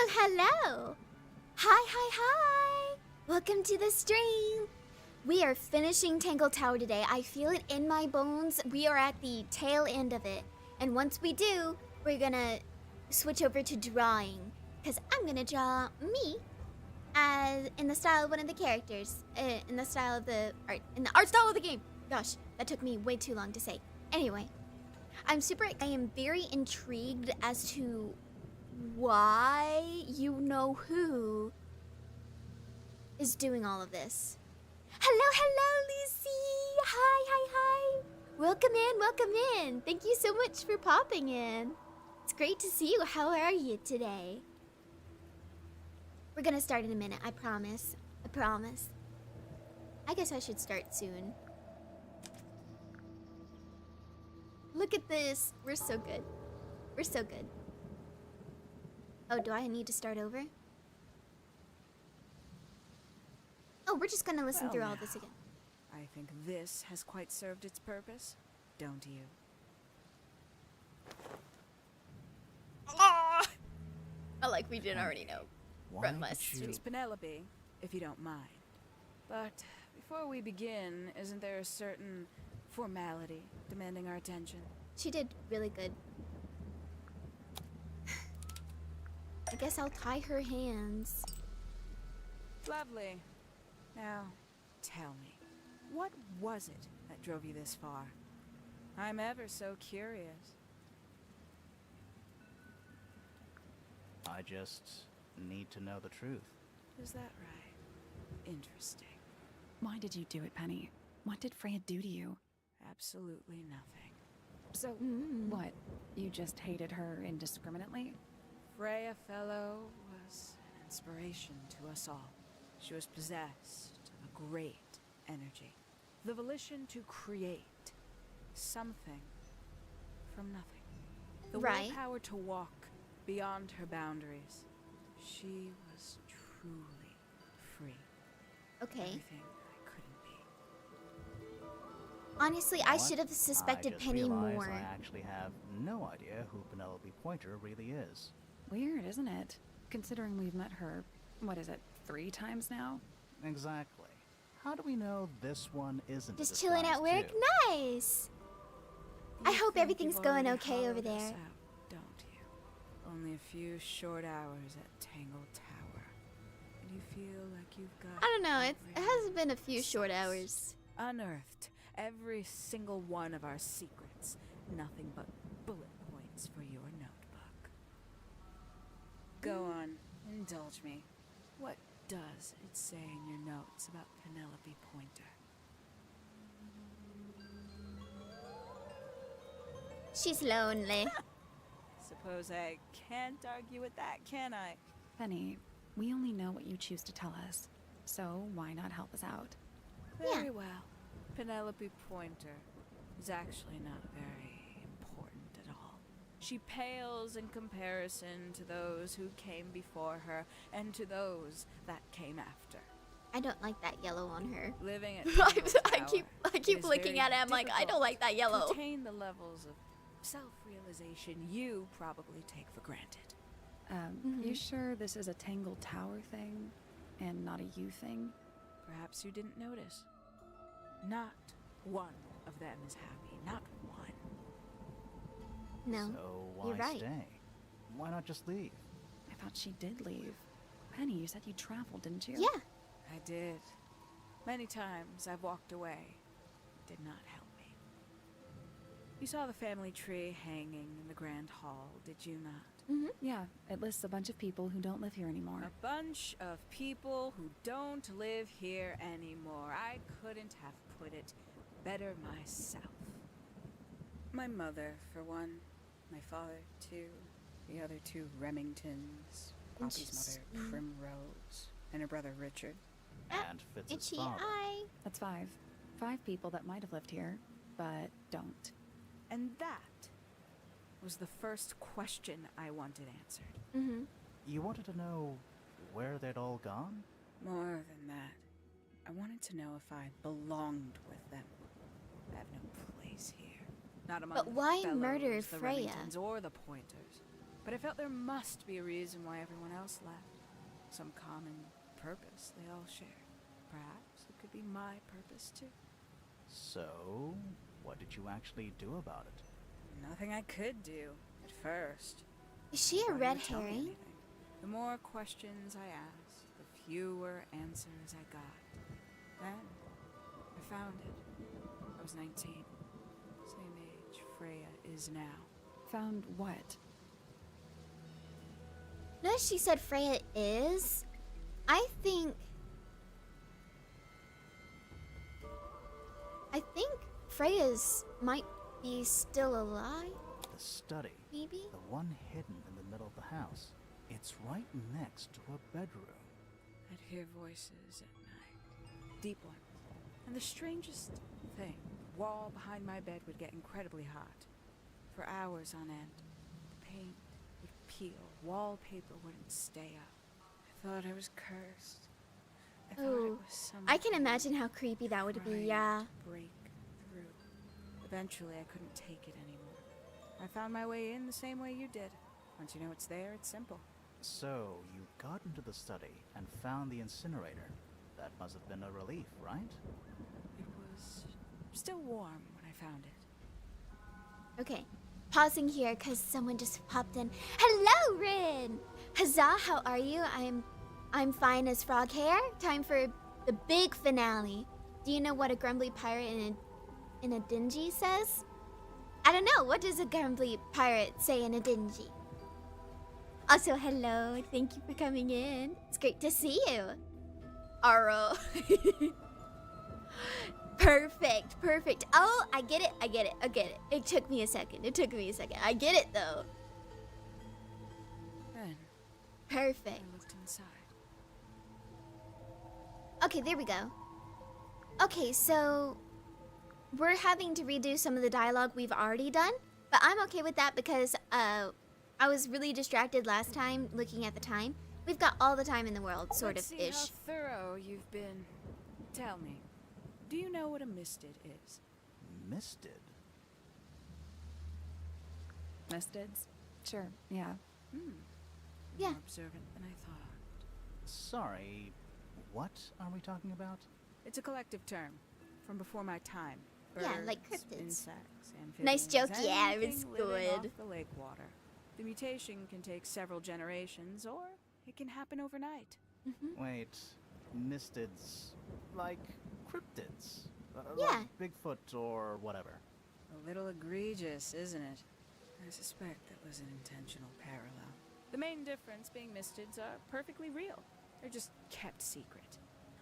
Well, hello! Hi! Welcome to the stream! We are finishing Tangled Tower today. I feel it in my bones. We are at the tail end of it. And once we do, we're gonna switch over to drawing. Because I'm gonna draw me as in the style of one of the characters. In the style of the art. In the art style of the game! Gosh, that took me way too long to say. Anyway, I am very intrigued as to why you-know-who is doing all of this. Hello, Lucy! Hi! Welcome in! Thank you so much for popping in. It's great to see you. How are you today? We're gonna start in a minute, I promise. I guess I should start soon. Look at this. We're so good. Oh, do I need to start over? Oh, we're just gonna listen through all this again. I think this has quite served its purpose, don't you? Like we didn't already know. From last stream. It's Penelope, if you don't mind. But before we begin, isn't there a certain formality demanding our attention? She did really good. I guess I'll tie her hands. Lovely. Now, tell me, what was it that drove you this far? I'm ever so curious. I just need to know the truth. Is that right? Interesting. Why did you do it, Penny? What did Freya do to you? Absolutely nothing. So, what? You just hated her indiscriminately? Freya Fellow was an inspiration to us all. She was possessed of a great energy. The volition to create something from nothing. The willpower to walk beyond her boundaries. She was truly free. Okay. Everything I couldn't be. Honestly, I should have suspected Penny more. I actually have no idea who Penelope Pointer really is. Weird, isn't it? Considering we've met her, what is it, 3 times now? Exactly. How do we know this one isn't Just chilling at work? too? Nice! I hope everything's going okay over there. Don't you? Only a few short hours at Tangled Tower. And you feel like you've got... I don't know, it hasn't been a few short hours. Unearthed every single one of our secrets. Nothing but bullet points for your notebook. Go on, indulge me. What does it say in your notes about Penelope Pointer? She's lonely. Suppose I can't argue with that, can I? Penny, we only know what you choose to tell us, so why not help us out? Very well. Penelope Pointer is actually not very important at all. She pales in comparison to those who came before her and to those that came after. I don't like that yellow on her. Living at Tangled Tower, I keep looking at it. I'm like, I don't like that yellow. To attain the levels of self-realization you probably take for granted. You sure this is a Tangled Tower thing and not a you thing? Perhaps you didn't notice. Not one of them is happy. Not one. No, So why you're right. stay? Why not just leave? I thought she did leave. Penny, you said you traveled, didn't you? Yeah. I did. Many times I've walked away. It did not help me. You saw the family tree hanging in the grand hall, did you not? Yeah, it lists a bunch of people who don't live here anymore. A bunch of people who don't live here anymore. I couldn't have put it better myself. My mother, for one. My father, too. The other 2 Remingtons. Poppy's mother, Primrose. And her brother, Richard. And Fitz's Itchy father. eye. That's 5. 5 people that might have lived here, but don't. And that was the first question I wanted answered. You wanted to know where they'd all gone? More than that, I wanted to know if I belonged with them. I have no place here. Not among But why the Fellows, murder the Freya? Remingtons, or the Pointers. But I felt there must be a reason why everyone else left. Some common purpose they all share. Perhaps it could be my purpose too. So, what did you actually do about it? Nothing I could do at first. Is she a Why red you tell me herring? anything? The more questions I asked, the fewer answers I got. Then I found it. I was 19. Same age Freya is now. Found what? Notice she said Freya is. I think Freya's might be still alive, The study. maybe? The one hidden in the middle of the house. It's right next to a bedroom. I'd hear voices at night. Deep ones. And the strangest thing, the wall behind my bed would get incredibly hot. For hours on end. The paint would peel. Wallpaper wouldn't stay up. I thought I was cursed. I thought it Oh, was something I can imagine how creepy that would be, trying yeah. to break through. Eventually, I couldn't take it anymore. I found my way in the same way you did. Once you know it's there, it's simple. So, you got into the study and found the incinerator. That must have been a relief, right? It was still warm when I found it. Okay, pausing here because someone just popped in. Hello, Rin! Huzzah, how are you? I'm fine as frog hair. Time for the big finale. Do you know what a grumbly pirate in a dingy says? I don't know. What does a grumbly pirate say in a dingy? Also, hello. Thank you for coming in. It's great to see you. Aro. Perfect. Oh, I get it. It took me a second. I get it, though. Then Perfect. I looked inside. Okay, there we go. Okay, so we're having to redo some of the dialogue we've already done, but I'm okay with that because I was really distracted last time looking at the time. We've got all the time in the world, sort Let's of see ish. how thorough you've been. Tell me, do you know what a misted is? Misted. Mistids? Sure, yeah. Yeah. More observant than I thought. Sorry, what are we talking about? It's a collective term from before my time. Yeah, Birds, like cryptids. insects, Nice amphibians, joke, yeah, it was anything living good. off the lake water. The mutation can take several generations, or it can happen overnight. Wait, mistids, like cryptids? Yeah. Like Bigfoot or whatever. A little egregious, isn't it? I suspect that was an intentional parallel. The main difference being mistids are perfectly real. They're just kept secret.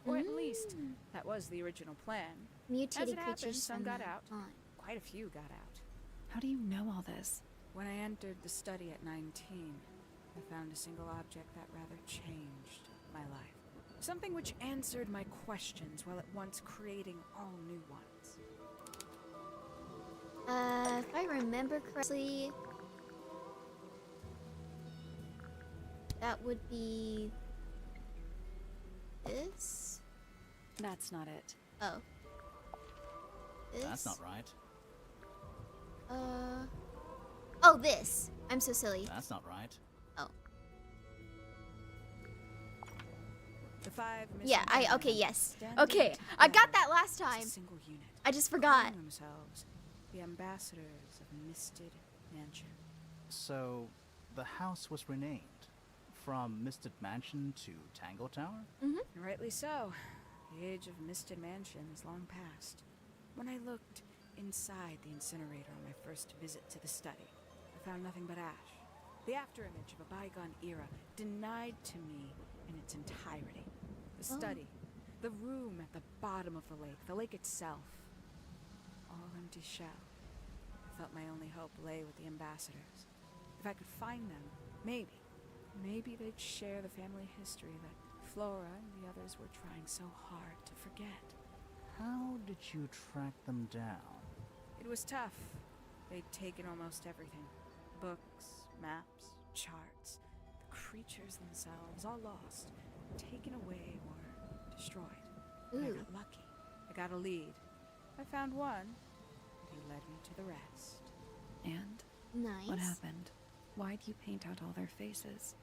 Or at least, that was the original plan. Mutated it happens, creatures some from got the out. dawn. Quite a few got out. How do you know all this? When I entered the study at 19, I found a single object that rather changed my life. Something which answered my questions while at once creating all new ones. If I remember correctly, that would be this. That's not it. Oh. This? That's not right. Oh, this. I'm so silly. That's not right. Oh. The five Yeah, missing okay, elements yes. standing Okay, I got together that last as a time. single unit, I just forgot. calling themselves the ambassadors of Misted Mansion. So, the house was renamed from Misted Mansion to Tangled Tower? And rightly so. The age of Misted Mansion is long past. When I looked inside the incinerator on my first visit to the study, I found nothing but ash. The afterimage of a bygone era, denied to me in its entirety. The study, the room at the bottom of the lake itself, all empty shell. I felt my only hope lay with the ambassadors. If I could find them, maybe they'd share the family history that Flora and the others were trying so hard to forget. How did you track them down? It was tough. They'd taken almost everything. Books, maps, charts. The creatures themselves, all lost, taken away or destroyed. But I Ooh. got lucky. I got a lead. I found one, and he led me to the rest. And Nice. what happened? Why'd you paint out all their faces?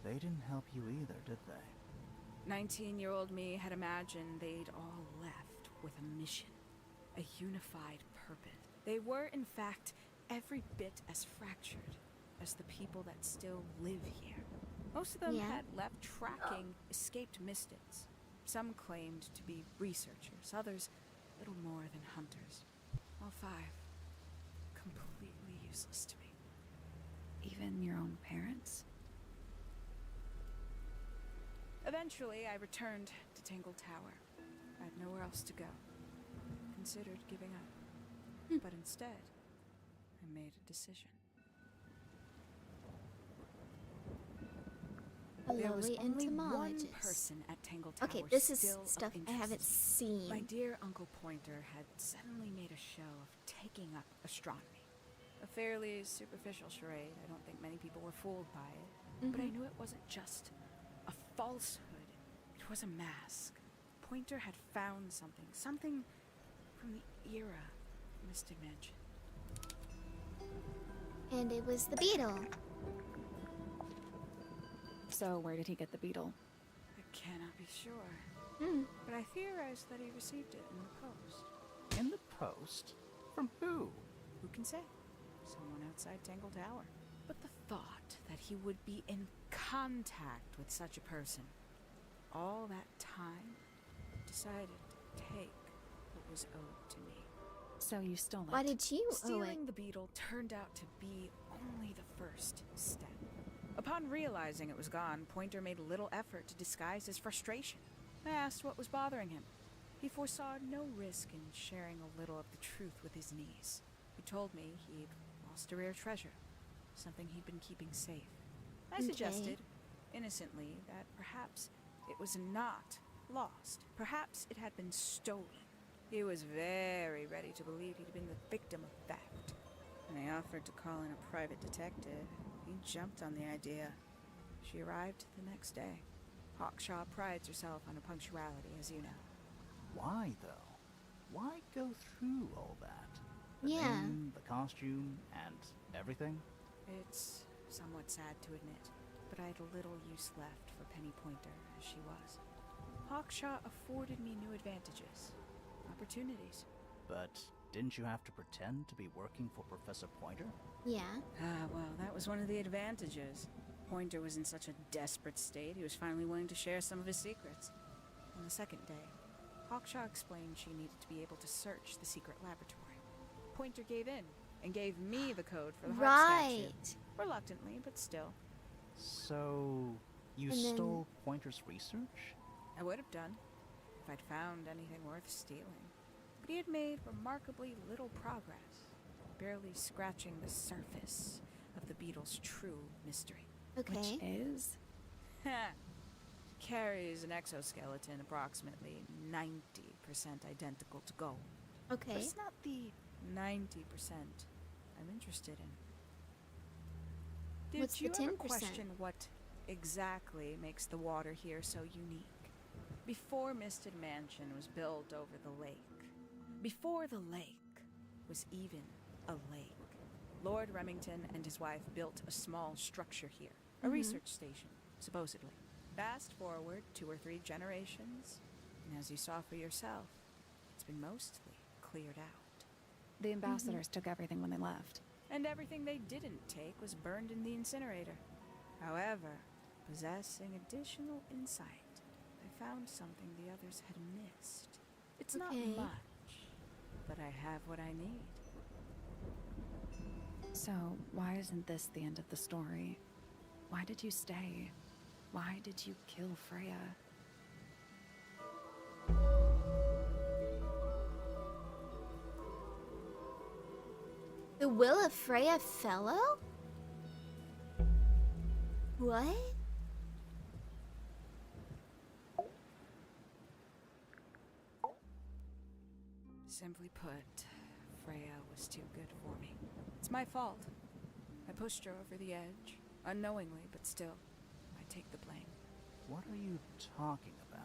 They didn't help you either, did they? 19-year-old me had imagined they'd all left with a mission, a unified purpose. They were, in fact, every bit as fractured as the people that still live here. Most of them had left tracking escaped mystics. Some claimed to be researchers, others little more than hunters. All 5 completely useless to me. Even your own parents? Eventually, I returned to Tangled Tower. I had nowhere else to go. Considered giving up. But instead, I made a decision. There was Lovely only one entomologist. person at Tangled Tower Okay, this is still of stuff I interest. haven't seen. My dear Uncle Pointer had suddenly made a show of taking up astronomy. A fairly superficial charade. I don't think many people were fooled by it. But I knew it wasn't just a falsehood. It was a mask. Pointer had found something. Something from the era Mystic mentioned. And it was the beetle. So where did he get the beetle? I cannot be sure. But I theorized that he received it in the post. In the post? From who? Who can say? Someone outside Tangled Tower. But the thought that he would be in contact with such a person, all that time, decided to take what was owed to me. So you stole it. Why did you owe it? Stealing the beetle turned out to be only the first step. Upon realizing it was gone, Pointer made little effort to disguise his frustration. I asked what was bothering him. He foresaw no risk in sharing a little of the truth with his niece. He told me he'd lost a rare treasure, something he'd been keeping safe. I suggested, innocently, that perhaps it was not lost. Perhaps it had been stolen. He was very ready to believe he'd been the victim of theft. When I offered to call in a private detective, he jumped on the idea. She arrived the next day. Hawkshaw prides herself on her punctuality, as you know. Why, though? Why go through all that? The name, the costume, and everything? It's somewhat sad to admit, but I had little use left for Penny Pointer as she was. Hawkshaw afforded me new advantages, opportunities. But didn't you have to pretend to be working for Professor Pointer? Yeah. Well, that was one of the advantages. Pointer was in such a desperate state, he was finally willing to share some of his secrets. On the second day, Hawkshaw explained she needed to be able to search the secret laboratory. Pointer gave in and gave me the code for the heart statue. Right. Reluctantly, but still. So, you And then- stole Pointer's research? I would have done if I'd found anything worth stealing. But he had made remarkably little progress, barely scratching the surface of the beetle's true mystery. Okay. Which is? Carries an exoskeleton approximately 90% identical to gold. Okay. But it's not the 90% I'm interested in. Did What's the you ever 10%? question what exactly makes the water here so unique? Before Misted Mansion was built over the lake, before the lake was even a lake, Lord Remington and his wife built a small structure here, a research station, supposedly. Fast forward 2 or 3 generations, and as you saw for yourself, it's been mostly cleared out. The ambassadors took everything when they left. And everything they didn't take was burned in the incinerator. However, possessing additional insight, I found something the others had missed. It's not Okay. much, but I have what I need. So why isn't this the end of the story? Why did you stay? Why did you kill Freya? The will of Freya Fellow? What? Simply put, Freya was too good for me. It's my fault. I pushed her over the edge, unknowingly, but still, I take the blame. What are you talking about?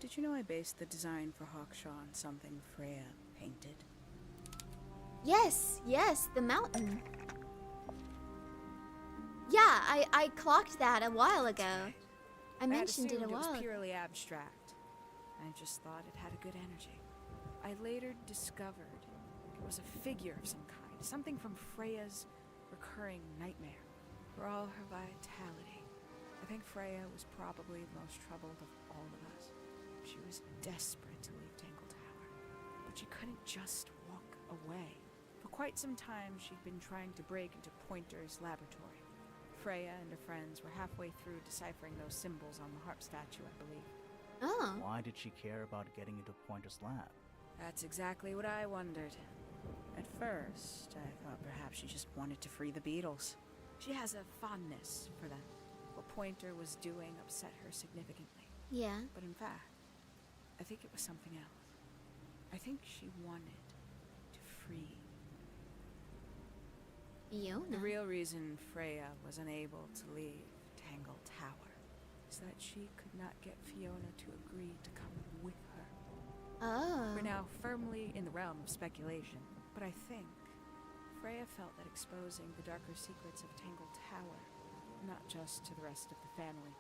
Did you know I based the design for Hawkshaw on something Freya painted? Yes, yes, the mountain. Yeah, I clocked that a while ago. I had mentioned it a assumed while was ago. purely abstract. I just thought it had a good energy. I later discovered it was a figure of some kind, something from Freya's recurring nightmare. For all her vitality, I think Freya was probably the most troubled of all of us. She was desperate to leave Tangled Tower, but she couldn't just walk away. For quite some time, she'd been trying to break into Pointer's laboratory. Freya and her friends were halfway through deciphering those symbols on the harp statue, I believe. Oh. Why did she care about getting into Pointer's lab? That's exactly what I wondered. At first, I thought perhaps she just wanted to free the beetles. She has a fondness for them. What Pointer was doing upset her significantly. Yeah. But in fact, I think it was something else. I think she wanted to free. Fiona. The real reason Freya was unable to leave Tangled Tower is that she could not get Fiona to agree to come with her. Oh. We're now firmly in the realm of speculation, but I think Freya felt that exposing the darker secrets of Tangled Tower, not just to the rest of the family,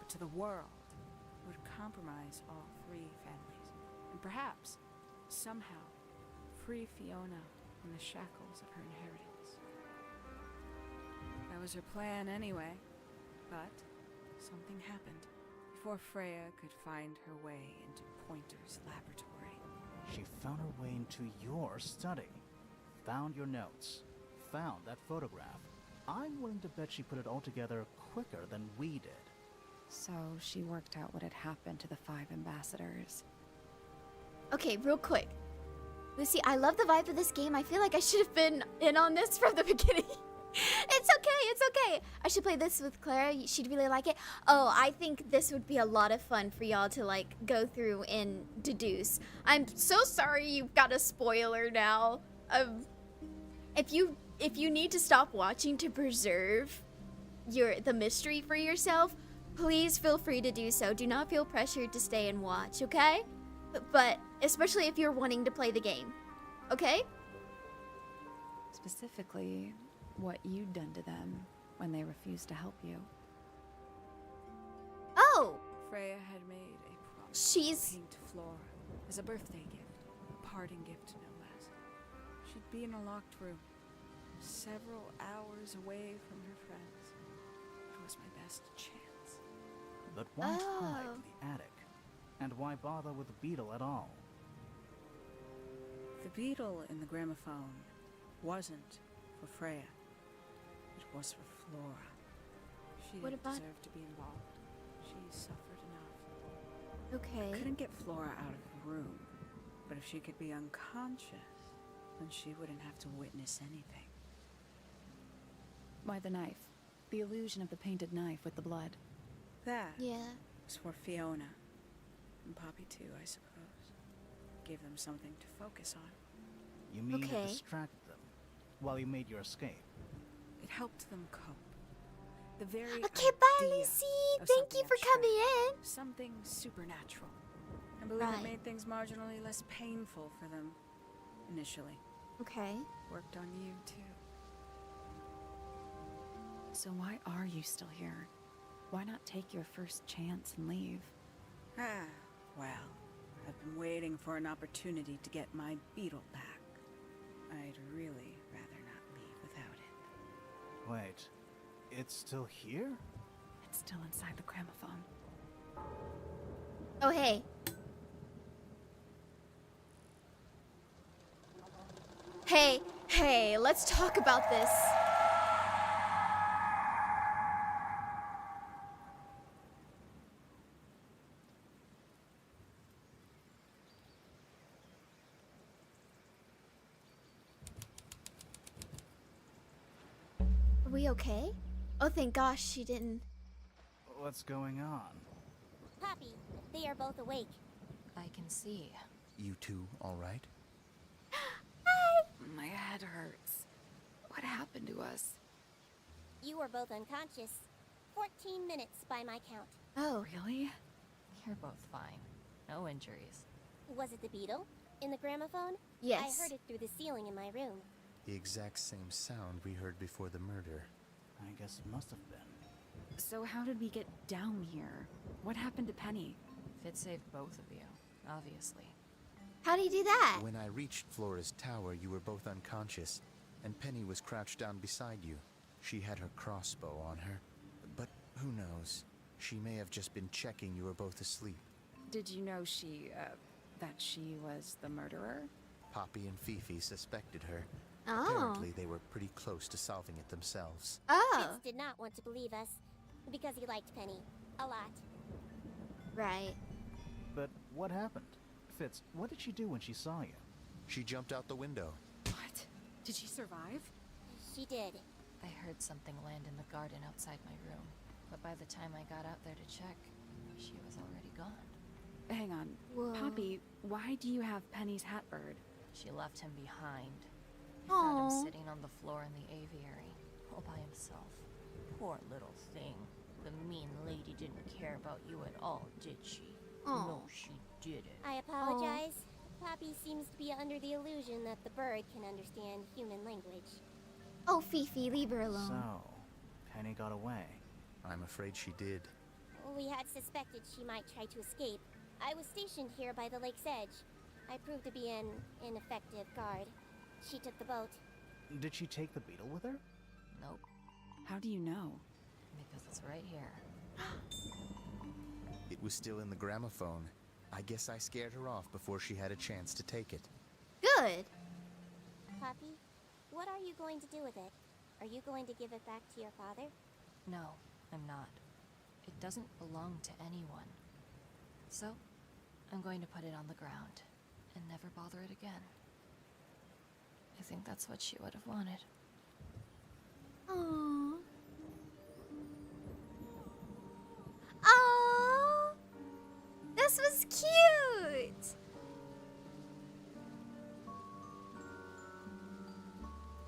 but to the world, would compromise all three families, and perhaps, somehow, free Fiona from the shackles of her inheritance. That was her plan anyway, but something happened before Freya could find her way into Pointer's laboratory. She found her way into your study, found your notes, found that photograph. I'm willing to bet she put it all together quicker than we did. So she worked out what had happened to the 5 ambassadors. Okay, real quick. Lucy, I love the vibe of this game. I feel like I should have been in on this from the beginning. It's okay. I should play this with Clara. She'd really like it. Oh, I think this would be a lot of fun for y'all to like go through and deduce. I'm so sorry you've got a spoiler now. If you need to stop watching to preserve the mystery for yourself, please feel free to do so. Do not feel pressured to stay and watch, okay? But especially if you're wanting to play the game, okay? Specifically, what you'd done to them when they refused to help you. Oh, Freya had made a promise She's- to paint Flora as a birthday gift, a parting gift no less. She'd be in a locked room, several hours away from her friends. It was my best chance. But why hide Oh. the attic? And why bother with the beetle at all? The beetle in the gramophone wasn't for Freya. It was for Flora. She What about- deserved to be involved. She suffered enough. okay. Couldn't get Flora out of the room, but if she could be unconscious, then she wouldn't have to witness anything. Why the knife? The illusion of the painted knife with the blood. That Yeah. was for Fiona. And Poppy too, I suppose. Gave them something to focus on. You mean Okay. it distracted them while you made your escape? It helped them cope. The very Okay, bye, idea Lucy. of Thank you something for coming abstract, in. something supernatural. I believe Right. it made things marginally less painful for them initially. Okay. Worked on you too. So why are you still here? Why not take your first chance and leave? Ah, well, I've been waiting for an opportunity to get my beetle back. I'd really rather not leave without it. Wait, it's still here? It's still inside the gramophone. Oh, hey. Hey, let's talk about this. Are we okay? Oh, thank gosh she didn't. What's going on? Poppy, they are both awake. I can see. You two all right? My head hurts. What happened to us? You were both unconscious. 14 minutes by my count. Oh, Really? You're both fine. No injuries. Was it the beetle? In the gramophone? yes. I heard it through the ceiling in my room. The exact same sound we heard before the murder. I guess it must have been. So how did we get down here? What happened to Penny? Fit saved both of you, obviously. How do you do that? When I reached Flora's tower, you were both unconscious, and Penny was crouched down beside you. She had her crossbow on her, but who knows? She may have just been checking you were both asleep. Did you know that she was the murderer? Poppy and Fifi suspected her. Oh. Apparently, they were pretty close to solving it themselves. Oh, Fitz did not want to believe us because he liked Penny a lot. right. But what happened? Fitz, what did she do when she saw you? She jumped out the window. What? Did she survive? She did. I heard something land in the garden outside my room, but by the time I got out there to check, she was already gone. Hang on. Whoa. Poppy, why do you have Penny's hat bird? She left him behind. I found Aw. him sitting on the floor in the aviary, all by himself. Poor little thing. The mean lady didn't care about you at all, did she? Aw. No, she didn't. I apologize. Poppy seems to be under the illusion that the bird can understand human language. Oh, Fifi, leave her alone. So, Penny got away. I'm afraid she did. We had suspected she might try to escape. I was stationed here by the lake's edge. I proved to be an ineffective guard. She took the boat. Did she take the beetle with her? Nope, How do you know? because it's right here. It was still in the gramophone. I guess I scared her off before she had a chance to take it. Good. Poppy, what are you going to do with it? Are you going to give it back to your father? No, I'm not. It doesn't belong to anyone. So, I'm going to put it on the ground and never bother it again. I think that's what she would have wanted. Aww. Aww. This was cute.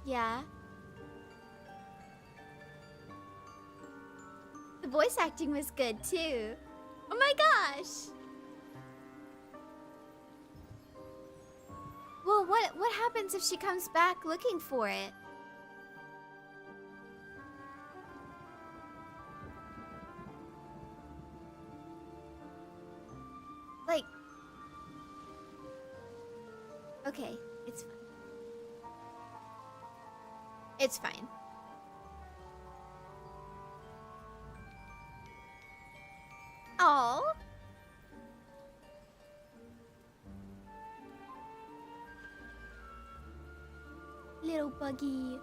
Yeah. The voice acting was good too. Oh my gosh. Well, what happens if she comes back looking for it? Like, okay, it's fine. It's fine. Oh. Little buggy.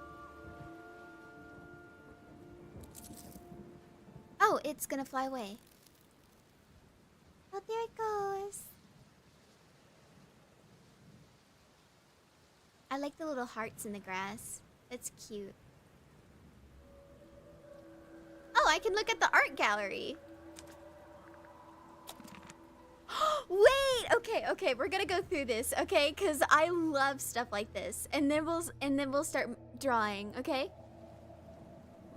Oh, it's gonna fly away. Oh, there it goes. I like the little hearts in the grass. That's cute. Oh, I can look at the art gallery. Wait, okay, we're gonna go through this, okay? Cause I love stuff like this, and then we'll start drawing, okay?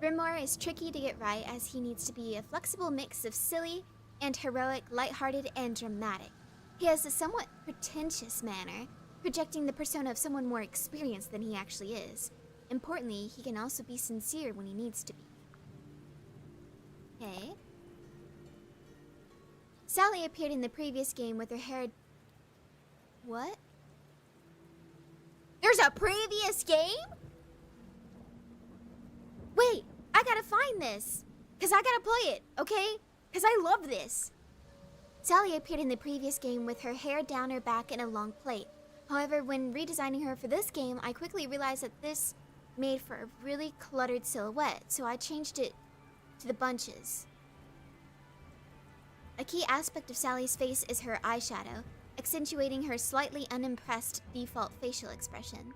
Rimor is tricky to get right, as he needs to be a flexible mix of silly and heroic, lighthearted and dramatic. He has a somewhat pretentious manner, projecting the persona of someone more experienced than he actually is. Importantly, he can also be sincere when he needs to be. Okay. Sally appeared in the previous game with her hair... What? There's a previous game? Wait, I gotta find this. Cause I gotta play it, okay? Cause I love this. Sally appeared in the previous game with her hair down her back in a long plait. However, when redesigning her for this game, I quickly realized that this made for a really cluttered silhouette, so I changed it to the bunches. A key aspect of Sally's face is her eyeshadow, accentuating her slightly unimpressed default facial expression.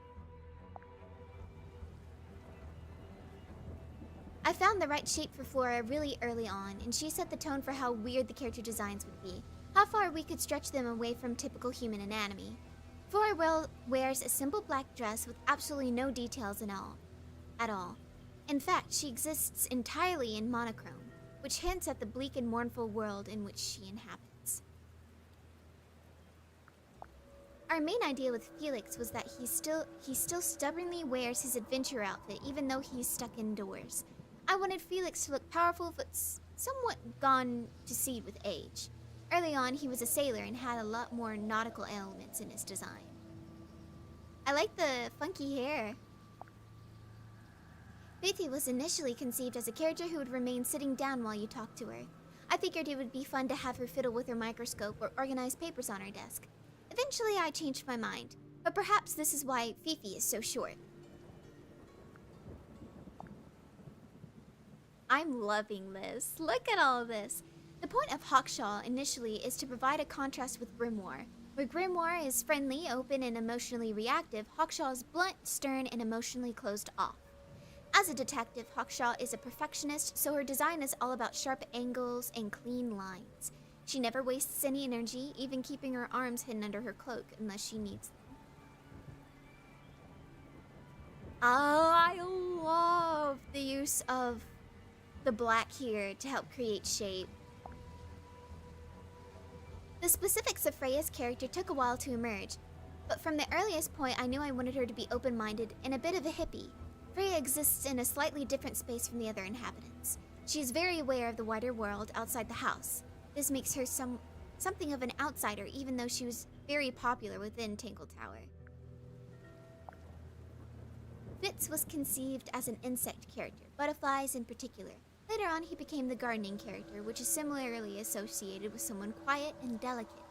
I found the right shape for Flora really early on, and she set the tone for how weird the character designs would be, how far we could stretch them away from typical human anatomy. Flora wears a simple black dress with absolutely no details at all. In fact, she exists entirely in monochrome, which hints at the bleak and mournful world in which she inhabits. Our main idea with Felix was that he still stubbornly wears his adventure outfit even though he's stuck indoors. I wanted Felix to look powerful but somewhat gone to seed with age. Early on, he was a sailor and had a lot more nautical elements in his design. I like the funky hair. Faithy was initially conceived as a character who would remain sitting down while you talked to her. I figured it would be fun to have her fiddle with her microscope or organize papers on her desk. Eventually, I changed my mind, but perhaps this is why Fifi is so short. I'm loving this. Look at all of this. The point of Hawkshaw initially is to provide a contrast with Grimoire. Where Grimoire is friendly, open, and emotionally reactive, Hawkshaw is blunt, stern, and emotionally closed off. As a detective, Hawkshaw is a perfectionist, so her design is all about sharp angles and clean lines. She never wastes any energy, even keeping her arms hidden under her cloak unless she needs them. Oh, I love the use of the black here to help create shape. The specifics of Freya's character took a while to emerge, but from the earliest point I knew I wanted her to be open-minded and a bit of a hippie. Freya exists in a slightly different space from the other inhabitants. She is very aware of the wider world outside the house. This makes her something of an outsider, even though she was very popular within Tangled Tower. Fitz was conceived as an insect character, butterflies in particular. Later on, he became the gardening character, which is similarly associated with someone quiet and delicate.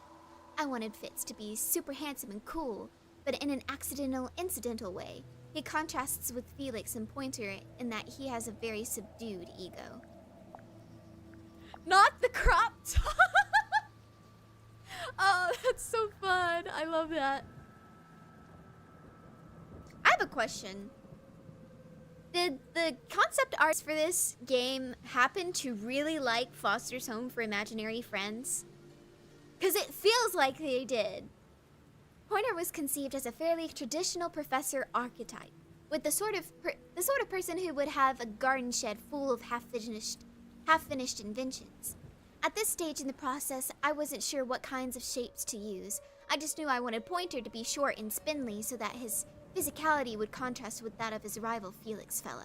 I wanted Fitz to be super handsome and cool, but in an incidental way. He contrasts with Felix and Pointer in that he has a very subdued ego. Not the crop top! Oh, that's so fun. I love that. I have a question. Did the concept arts for this game happen to really like Foster's Home for Imaginary Friends? Because it feels like they did. Pointer was conceived as a fairly traditional professor archetype, with the sort of person who would have a garden shed full of half-finished inventions. At this stage in the process, I wasn't sure what kinds of shapes to use. I just knew I wanted Pointer to be short and spindly so that his physicality would contrast with that of his rival Felix Fellow.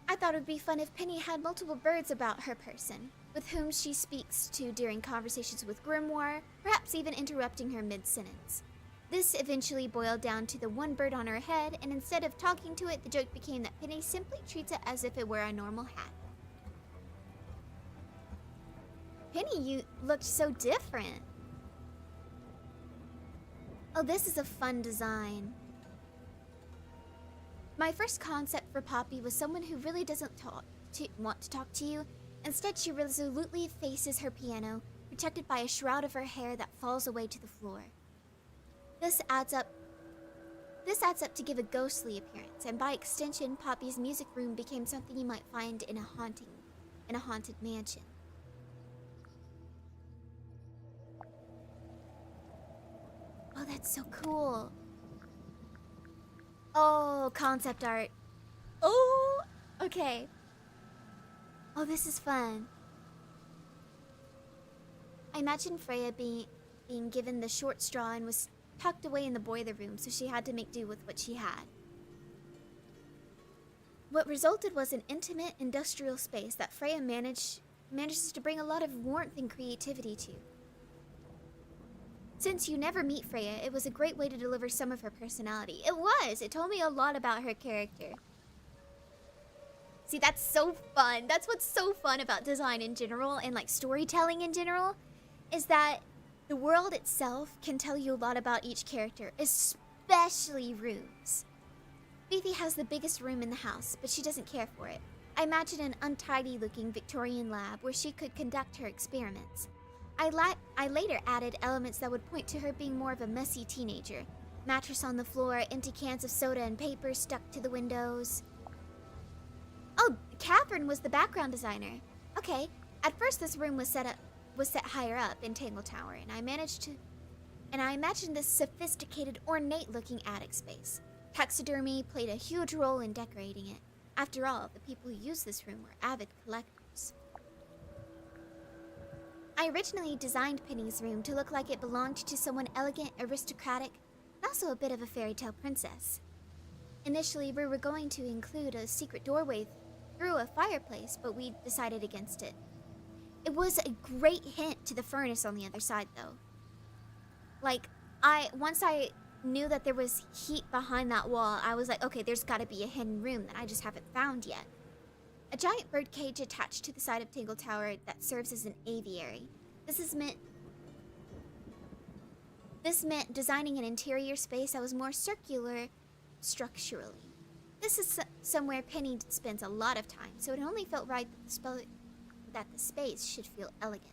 I thought it would be fun if Penny had multiple birds about her person, with whom she speaks to during conversations with Grimoire, perhaps even interrupting her mid-sentence. This eventually boiled down to the one bird on her head, and instead of talking to it, the joke became that Penny simply treats it as if it were a normal hat. Penny, you looked so different. Oh, this is a fun design. My first concept for Poppy was someone who really doesn't want to talk to you. Instead, she resolutely faces her piano, protected by a shroud of her hair that falls away to the floor. This adds up to give a ghostly appearance, and by extension, Poppy's music room became something you might find in a haunted mansion. Oh, that's so cool. Oh, concept art. Oh, okay. Oh, this is fun. I imagine Freya being given the short straw and was tucked away in the boiler room, so she had to make do with what she had. What resulted was an intimate industrial space that Freya manages to bring a lot of warmth and creativity to. Since you never meet Freya, it was a great way to deliver some of her personality. It was! It told me a lot about her character. See, that's so fun. That's what's so fun about design in general and like storytelling in general, is that the world itself can tell you a lot about each character, especially rooms. Fifi has the biggest room in the house, but she doesn't care for it. I imagine an untidy-looking Victorian lab where she could conduct her experiments. I later added elements that would point to her being more of a messy teenager. Mattress on the floor, empty cans of soda and paper stuck to the windows. Oh, Catherine was the background designer. Okay, at first this room was set higher up in Tangled Tower, and I imagined this sophisticated, ornate-looking attic space. Taxidermy played a huge role in decorating it. After all, the people who used this room were avid collectors. I originally designed Penny's room to look like it belonged to someone elegant, aristocratic, and also a bit of a fairy tale princess. Initially, we were going to include a secret doorway through a fireplace, but we decided against it. It was a great hint to the furnace on the other side, though. Like, once I knew that there was heat behind that wall, I was like, okay, there's gotta be a hidden room that I just haven't found yet. A giant bird cage attached to the side of Tangled Tower that serves as an aviary. This meant designing an interior space that was more circular structurally. This is somewhere Penny spends a lot of time, so it only felt right that the space should feel elegant.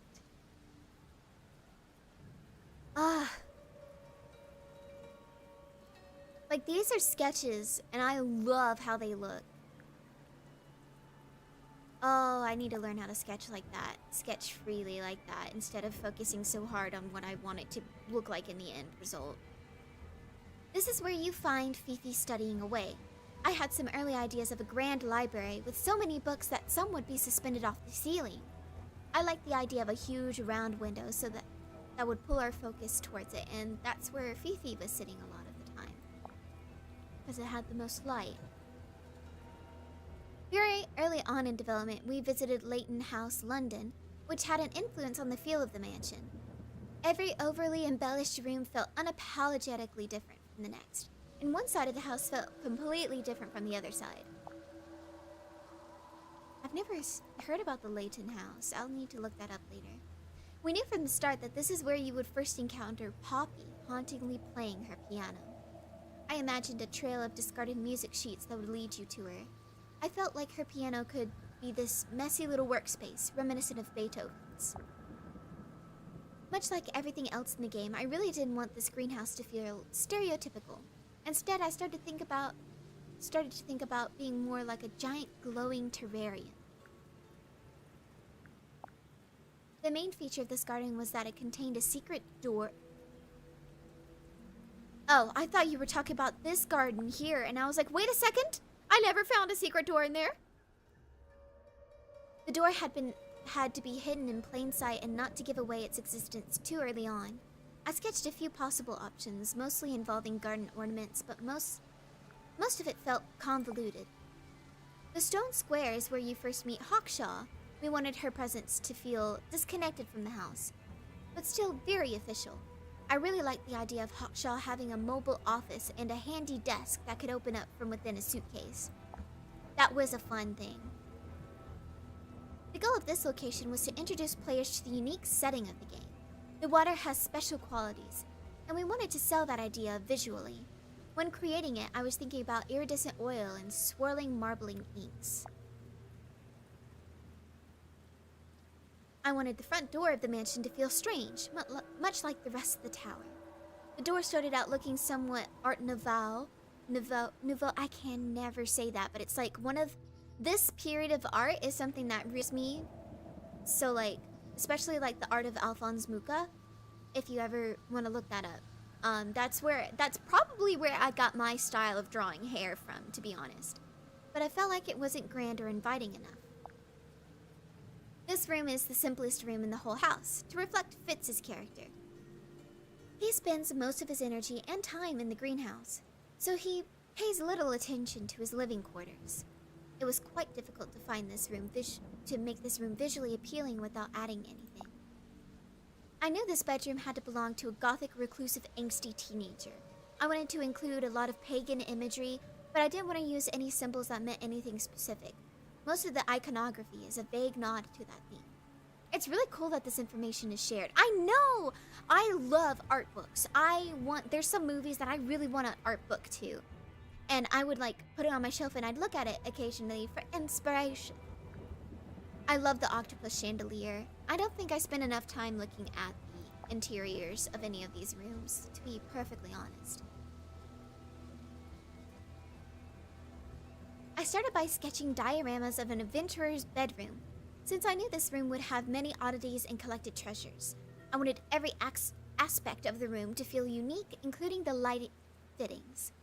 Like, these are sketches, and I love how they look. Oh, I need to learn how to sketch like that. Sketch freely like that, instead of focusing so hard on what I want it to look like in the end result. This is where you find Fifi studying away. I had some early ideas of a grand library with so many books that some would be suspended off the ceiling. I liked the idea of a huge round window so that would pull our focus towards it, and that's where Fifi was sitting a lot of the time, because it had the most light. Very early on in development, we visited Leighton House, London, which had an influence on the feel of the mansion. Every overly embellished room felt unapologetically different from the next, and one side of the house felt completely different from the other side. I've never heard about the Leighton House. I'll need to look that up later. We knew from the start that this is where you would first encounter Poppy hauntingly playing her piano. I imagined a trail of discarded music sheets that would lead you to her. I felt like her piano could be this messy little workspace, reminiscent of Beethoven's. Much like everything else in the game, I really didn't want this greenhouse to feel stereotypical. Instead, I started to think about being more like a giant glowing terrarium. The main feature of this garden was that it contained a secret door. Oh, I thought you were talking about this garden here, and I was like, wait a second! I never found a secret door in there! The door had to be hidden in plain sight and not to give away its existence too early on. I sketched a few possible options, mostly involving garden ornaments, but most of it felt convoluted. The stone square is where you first meet Hawkshaw. We wanted her presence to feel disconnected from the house, but still very official. I really liked the idea of Hawkshaw having a mobile office and a handy desk that could open up from within a suitcase. That was a fun thing. The goal of this location was to introduce players to the unique setting of the game. The water has special qualities, and we wanted to sell that idea visually. When creating it, I was thinking about iridescent oil and swirling marbling inks. I wanted the front door of the mansion to feel strange, much like the rest of the tower. The door started out looking somewhat Art Nouveau, I can never say that, but it's like this period of art is something that reads me. So like, especially like the art of Alphonse Mucha, if you ever want to look that up. That's probably where I got my style of drawing hair from, to be honest. But I felt like it wasn't grand or inviting enough. This room is the simplest room in the whole house, to reflect Fitz's character. He spends most of his energy and time in the greenhouse, so he pays little attention to his living quarters. It was quite difficult to find this room to make this room visually appealing without adding anything. I knew this bedroom had to belong to a gothic, reclusive, angsty teenager. I wanted to include a lot of pagan imagery, but I didn't want to use any symbols that meant anything specific. Most of the iconography is a vague nod to that theme. It's really cool that this information is shared. I know! I love art books. There's some movies that I really want an art book to. And I would like put it on my shelf and I'd look at it occasionally for inspiration. I love the octopus chandelier. I don't think I spend enough time looking at the interiors of any of these rooms, to be perfectly honest. I started by sketching dioramas of an adventurer's bedroom. Since I knew this room would have many oddities and collected treasures, I wanted every aspect of the room to feel unique, including the light fittings.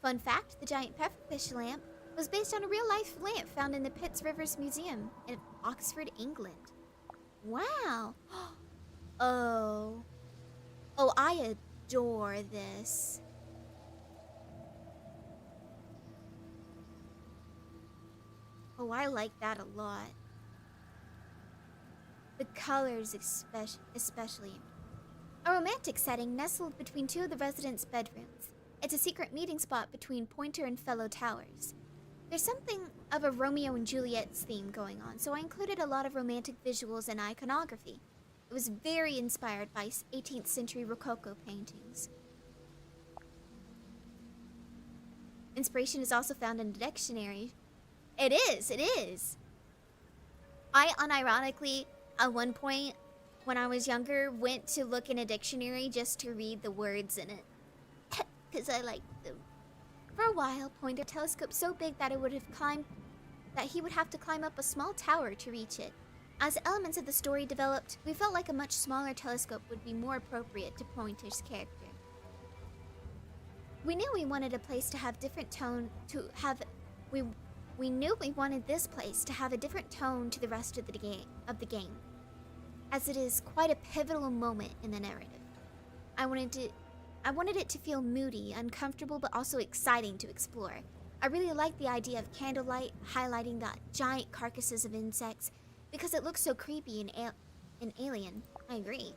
Fun fact, the giant pufferfish lamp was based on a real-life lamp found in the Pitts Rivers Museum in Oxford, England. Wow! Oh, I adore this. Oh, I like that a lot. The colors especially. A romantic setting nestled between two of the residents' bedrooms. It's a secret meeting spot between Pointer and fellow towers. There's something of a Romeo and Juliet's theme going on, so I included a lot of romantic visuals and iconography. It was very inspired by 18th century Rococo paintings. Inspiration is also found in the dictionary. It is! I unironically, at one point, when I was younger, went to look in a dictionary just to read the words in it. Because I liked them. For a while, Pointer telescoped so big that he would have to climb up a small tower to reach it. As elements of the story developed, we felt like a much smaller telescope would be more appropriate to Pointer's character. We knew we wanted a place to have different tone to have we knew we wanted this place to have a different tone to the rest of the game, as it is quite a pivotal moment in the narrative. I wanted it to feel moody, uncomfortable, but also exciting to explore. I really liked the idea of candlelight highlighting the giant carcasses of insects because it looks so creepy and alien. I agree.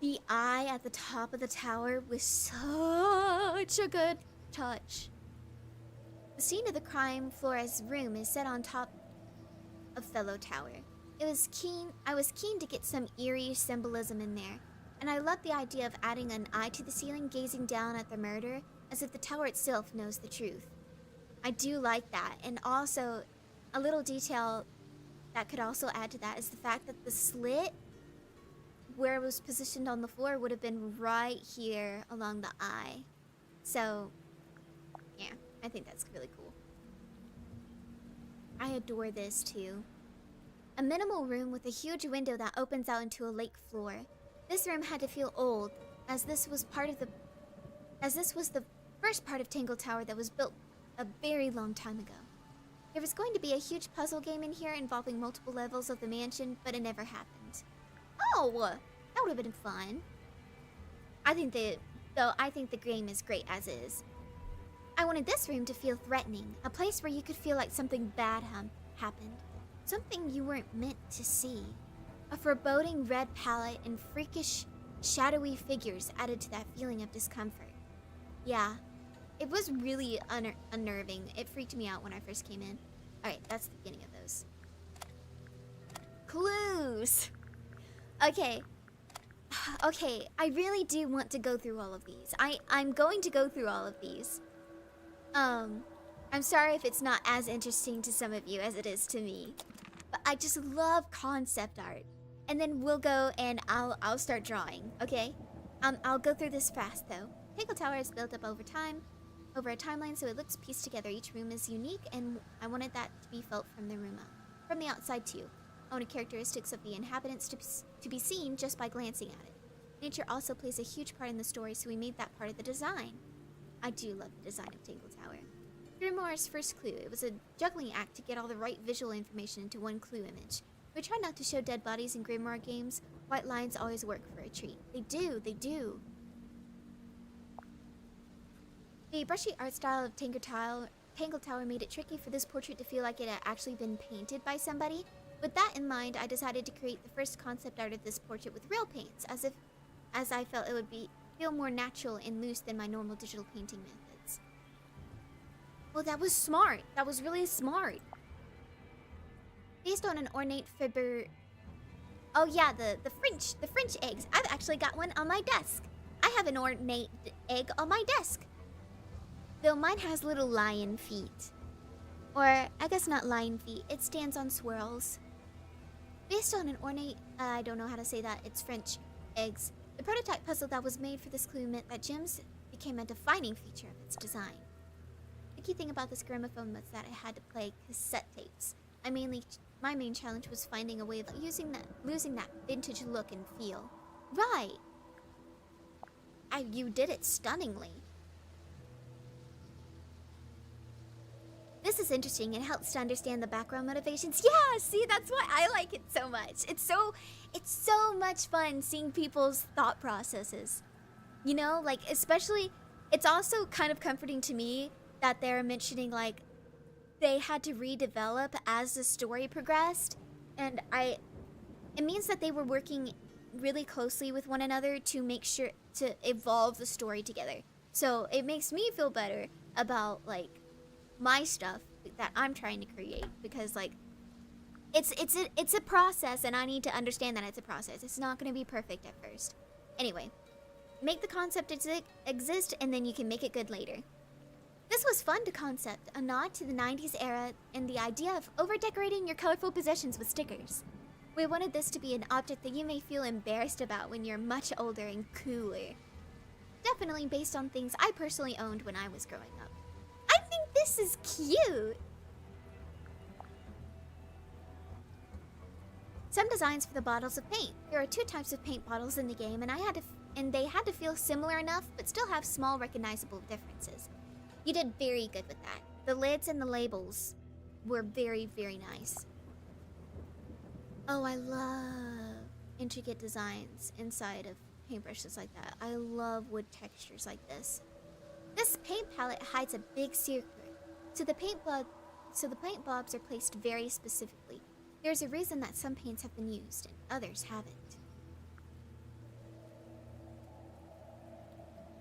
The eye at the top of the tower was such a good touch. The scene of the crime Flores' room is set on top of fellow tower. I was keen to get some eerie symbolism in there, and I loved the idea of adding an eye to the ceiling gazing down at the murder as if the tower itself knows the truth. I do like that, and also a little detail that could also add to that is the fact that the slit where it was positioned on the floor would have been right here along the eye. So, yeah, I think that's really cool. I adore this too. A minimal room with a huge window that opens out into a lake floor. This room had to feel old, as this was the first part of Tangled Tower that was built a very long time ago. There was going to be a huge puzzle game in here involving multiple levels of the mansion, but it never happened. Oh, that would have been fun. I think the game is great as is. I wanted this room to feel threatening, a place where you could feel like something bad happened. Something you weren't meant to see. A foreboding red palette and freakish, shadowy figures added to that feeling of discomfort. Yeah, it was really unnerving. It freaked me out when I first came in. Alright, that's the beginning of those. Clues! Okay, I really do want to go through all of these. I'm going to go through all of these. I'm sorry if it's not as interesting to some of you as it is to me. But I just love concept art. And then we'll go and I'll start drawing, okay? I'll go through this fast though. Tangled Tower is built up over a timeline, so it looks pieced together. Each room is unique, and I wanted that to be felt from the outside too. I wanted characteristics of the inhabitants to be seen just by glancing at it. Nature also plays a huge part in the story, so we made that part of the design. I do love the design of Tangled Tower. Grimoire's first clue. It was a juggling act to get all the right visual information into one clue image. We try not to show dead bodies in Grimoire games. White lines always work for a treat. They do. The brushy art style of Tangled Tower made it tricky for this portrait to feel like it had actually been painted by somebody. With that in mind, I decided to create the first concept art of this portrait with real paints, as I felt it would feel more natural and loose than my normal digital painting methods. Well, that was smart. That was really smart. Based on an ornate fiber. Oh yeah, the French eggs. I've actually got one on my desk. I have an ornate egg on my desk. Though mine has little lion feet. Or, I guess not lion feet. It stands on swirls. Based on an ornate, I don't know how to say that, it's French eggs. The prototype puzzle that was made for this clue meant that gems became a defining feature of its design. The key thing about this gramophone was that it had to play cassette tapes. My main challenge was finding a way of losing that vintage look and feel. Right! You did it stunningly. This is interesting. It helps to understand the background motivations. Yeah, see, that's why I like it so much. It's so much fun seeing people's thought processes. You know, like, especially it's also kind of comforting to me that they're mentioning like they had to redevelop as the story progressed, and it means that they were working really closely with one another to make sure to evolve the story together. So it makes me feel better about like my stuff that I'm trying to create, because like it's a process, and I need to understand that it's a process. It's not going to be perfect at first. Anyway, make the concept exist, and then you can make it good later. This was fun to concept, a nod to the 90s era and the idea of over-decorating your colorful possessions with stickers. We wanted this to be an object that you may feel embarrassed about when you're much older and cooler. Definitely based on things I personally owned when I was growing up. I think this is cute! Some designs for the bottles of paint. There are 2 types of paint bottles in the game, and they had to feel similar enough, but still have small recognizable differences. You did very good with that. The lids and the labels were very, very nice. Oh, I love intricate designs inside of paintbrushes like that. I love wood textures like this. This paint palette hides a big secret. So the paint blobs are placed very specifically. There's a reason that some paints have been used and others haven't.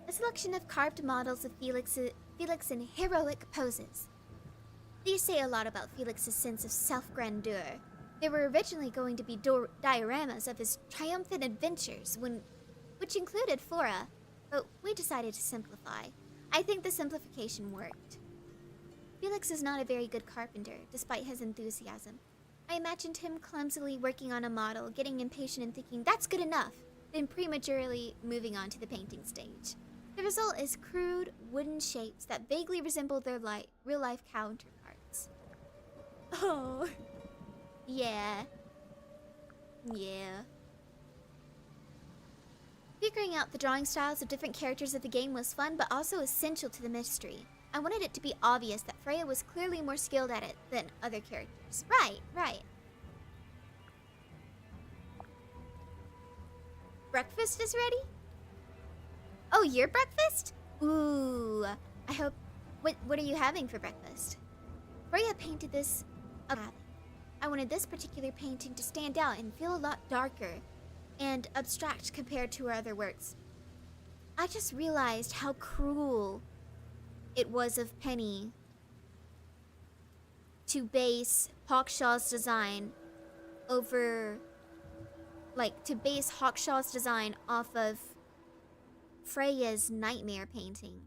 A selection of carved models of Felix in heroic poses. These say a lot about Felix's sense of self-grandeur. They were originally going to be dioramas of his triumphant adventures, which included Flora, but we decided to simplify. I think the simplification worked. Felix is not a very good carpenter, despite his enthusiasm. I imagined him clumsily working on a model, getting impatient and thinking, that's good enough, then prematurely moving on to the painting stage. The result is crude, wooden shapes that vaguely resemble their real-life counterparts. Oh. Yeah. Yeah. Figuring out the drawing styles of different characters of the game was fun, but also essential to the mystery. I wanted it to be obvious that Freya was clearly more skilled at it than other characters. Right. Breakfast is ready? Oh, your breakfast? Ooh, I hope... What are you having for breakfast? Freya painted this... I wanted this particular painting to stand out and feel a lot darker and abstract compared to her other works. I just realized how cruel it was of Penny to base Hawkshaw's design off of Freya's nightmare painting.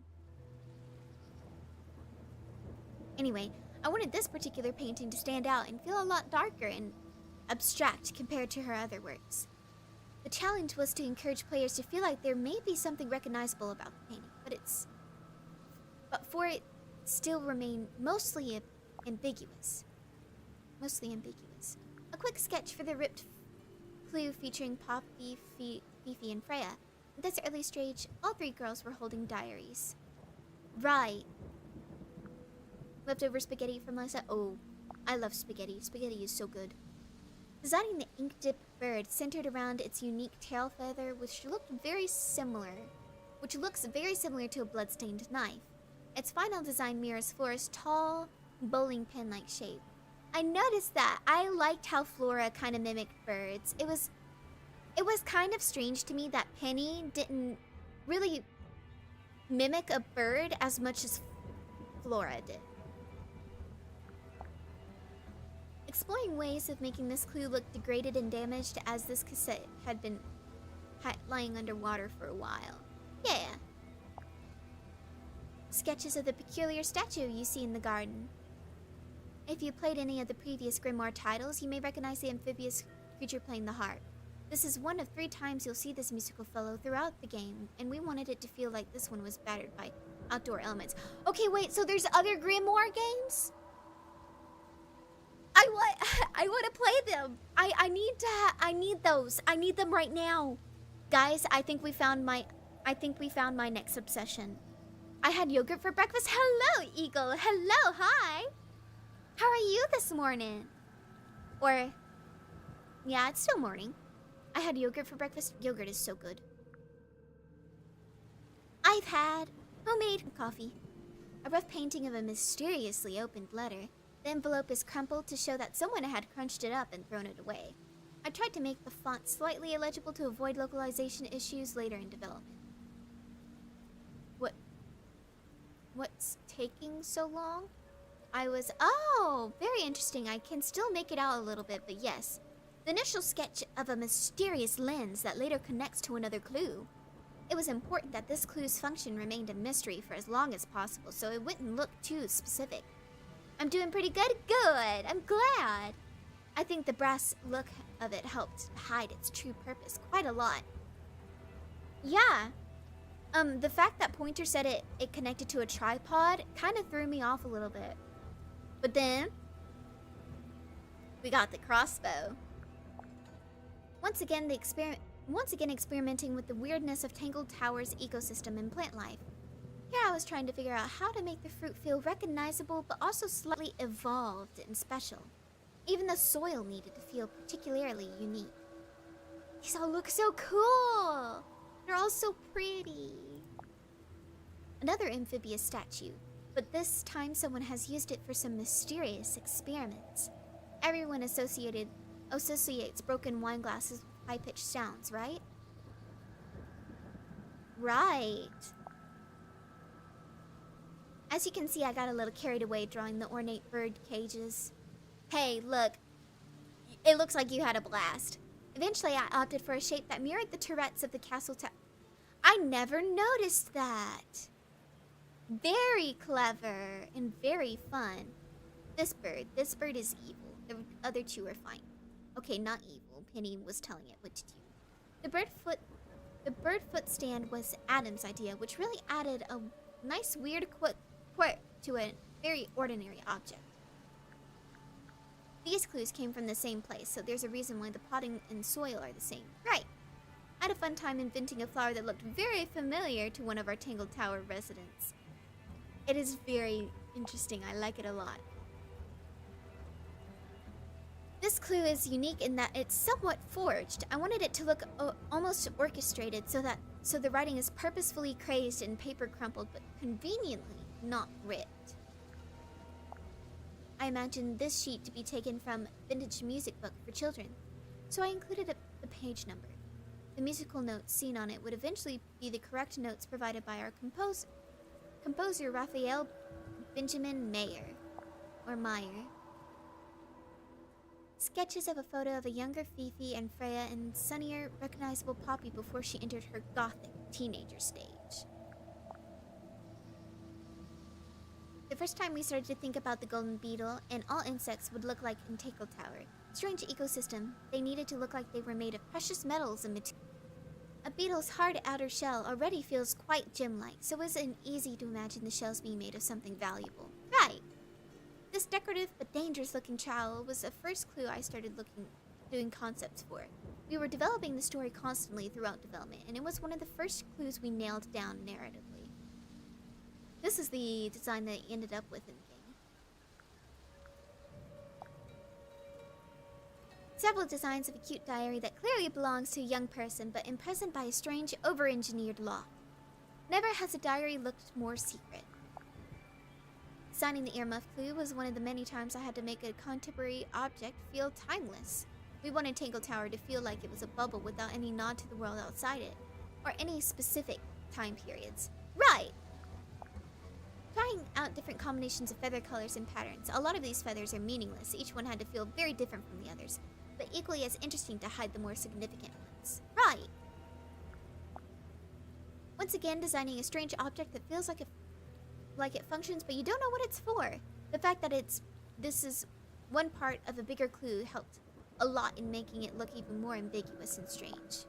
Anyway, I wanted this particular painting to stand out and feel a lot darker and abstract compared to her other works. The challenge was to encourage players to feel like there may be something recognizable about the painting, but for it still remain mostly ambiguous. A quick sketch for the ripped flue featuring Poppy, Fifi, and Freya. At this early stage, all 3 girls were holding diaries. Right. Leftover spaghetti from last night. Oh, I love spaghetti. Spaghetti is so good. Designing the ink-dipped bird centered around its unique tail feather, which looks very similar to a bloodstained knife. Its final design mirrors Flora's tall, bowling pin-like shape. I noticed that. I liked how Flora kind of mimicked birds. It was kind of strange to me that Penny didn't really mimic a bird as much as Flora did. Exploring ways of making this clue look degraded and damaged, as this cassette had been lying underwater for a while. Yeah. Sketches of the peculiar statue you see in the garden. If you played any of the previous Grimoire titles, you may recognize the amphibious creature playing the harp. This is one of 3 times you'll see this musical fellow throughout the game, and we wanted it to feel like this one was battered by outdoor elements. Okay, wait, so there's other Grimoire games? I want to play them. I need those. I need them right now. Guys, I think we found my next obsession. I had yogurt for breakfast. Hello, Eagle. Hello, hi. How are you this morning? Or, yeah, it's still morning. I had yogurt for breakfast. Yogurt is so good. I've had Homemade coffee. A rough painting of a mysteriously opened letter. The envelope is crumpled to show that someone had crunched it up and thrown it away. I tried to make the font slightly illegible to avoid localization issues later in development. What's taking so long? Oh, very interesting. I can still make it out a little bit, but yes. The initial sketch of a mysterious lens that later connects to another clue. It was important that this clue's function remained a mystery for as long as possible, so it wouldn't look too specific. I'm doing pretty good? Good! I'm glad! I think the brass look of it helped hide its true purpose quite a lot. Yeah. The fact that Pointer said it connected to a tripod kind of threw me off a little bit. But then, we got the crossbow. Once again experimenting with the weirdness of Tangled Tower's ecosystem and plant life. Here I was trying to figure out how to make the fruit feel recognizable but also slightly evolved and special. Even the soil needed to feel particularly unique. These all look so cool! They're all so pretty. Another amphibious statue, but this time someone has used it for some mysterious experiments. Everyone associates broken wine glasses with high-pitched sounds, right? Right. As you can see, I got a little carried away drawing the ornate bird cages. Hey, look. It looks like you had a blast. Eventually, I opted for a shape that mirrored the turrets of the castle tower. I never noticed that. Very clever and very fun. This bird is evil. The other two are fine. Okay, not evil. Penny was telling it what to do. The bird foot stand was Adam's idea, which really added a nice weird quirk to a very ordinary object. These clues came from the same place, so there's a reason why the potting and soil are the same. Right. I had a fun time inventing a flower that looked very familiar to one of our Tangled Tower residents. It is very interesting. I like it a lot. This clue is unique in that it's somewhat forged. I wanted it to look almost orchestrated so the writing is purposefully crazed and paper crumpled, but conveniently not ripped. I imagined this sheet to be taken from vintage music book for children, so I included a page number. The musical notes seen on it would eventually be the correct notes provided by our composer Raphael Benjamin Meyer. Sketches of a photo of a younger Fifi and Freya and sunnier, recognizable Poppy before she entered her gothic teenager stage. The first time we started to think about the golden beetle and all insects would look like in Tangled Tower. Strange ecosystem, they needed to look like they were made of precious metals and materials. A beetle's hard outer shell already feels quite gem-like, so it wasn't easy to imagine the shells being made of something valuable. Right! This decorative but dangerous-looking trowel was the first clue I started doing concepts for. We were developing the story constantly throughout development, and it was one of the first clues we nailed down narratively. This is the design that I ended up with in the game. Several designs of a cute diary that clearly belongs to a young person, but imprisoned by a strange, over-engineered lock. Never has a diary looked more secret. Signing the earmuff clue was one of the many times I had to make a contemporary object feel timeless. We wanted Tangled Tower to feel like it was a bubble without any nod to the world outside it, or any specific time periods. Right! Trying out different combinations of feather colors and patterns. A lot of these feathers are meaningless. Each one had to feel very different from the others, but equally as interesting to hide the more significant ones. Right! Once again, designing a strange object that feels like it functions, but you don't know what it's for. The fact that this is one part of a bigger clue helped a lot in making it look even more ambiguous and strange.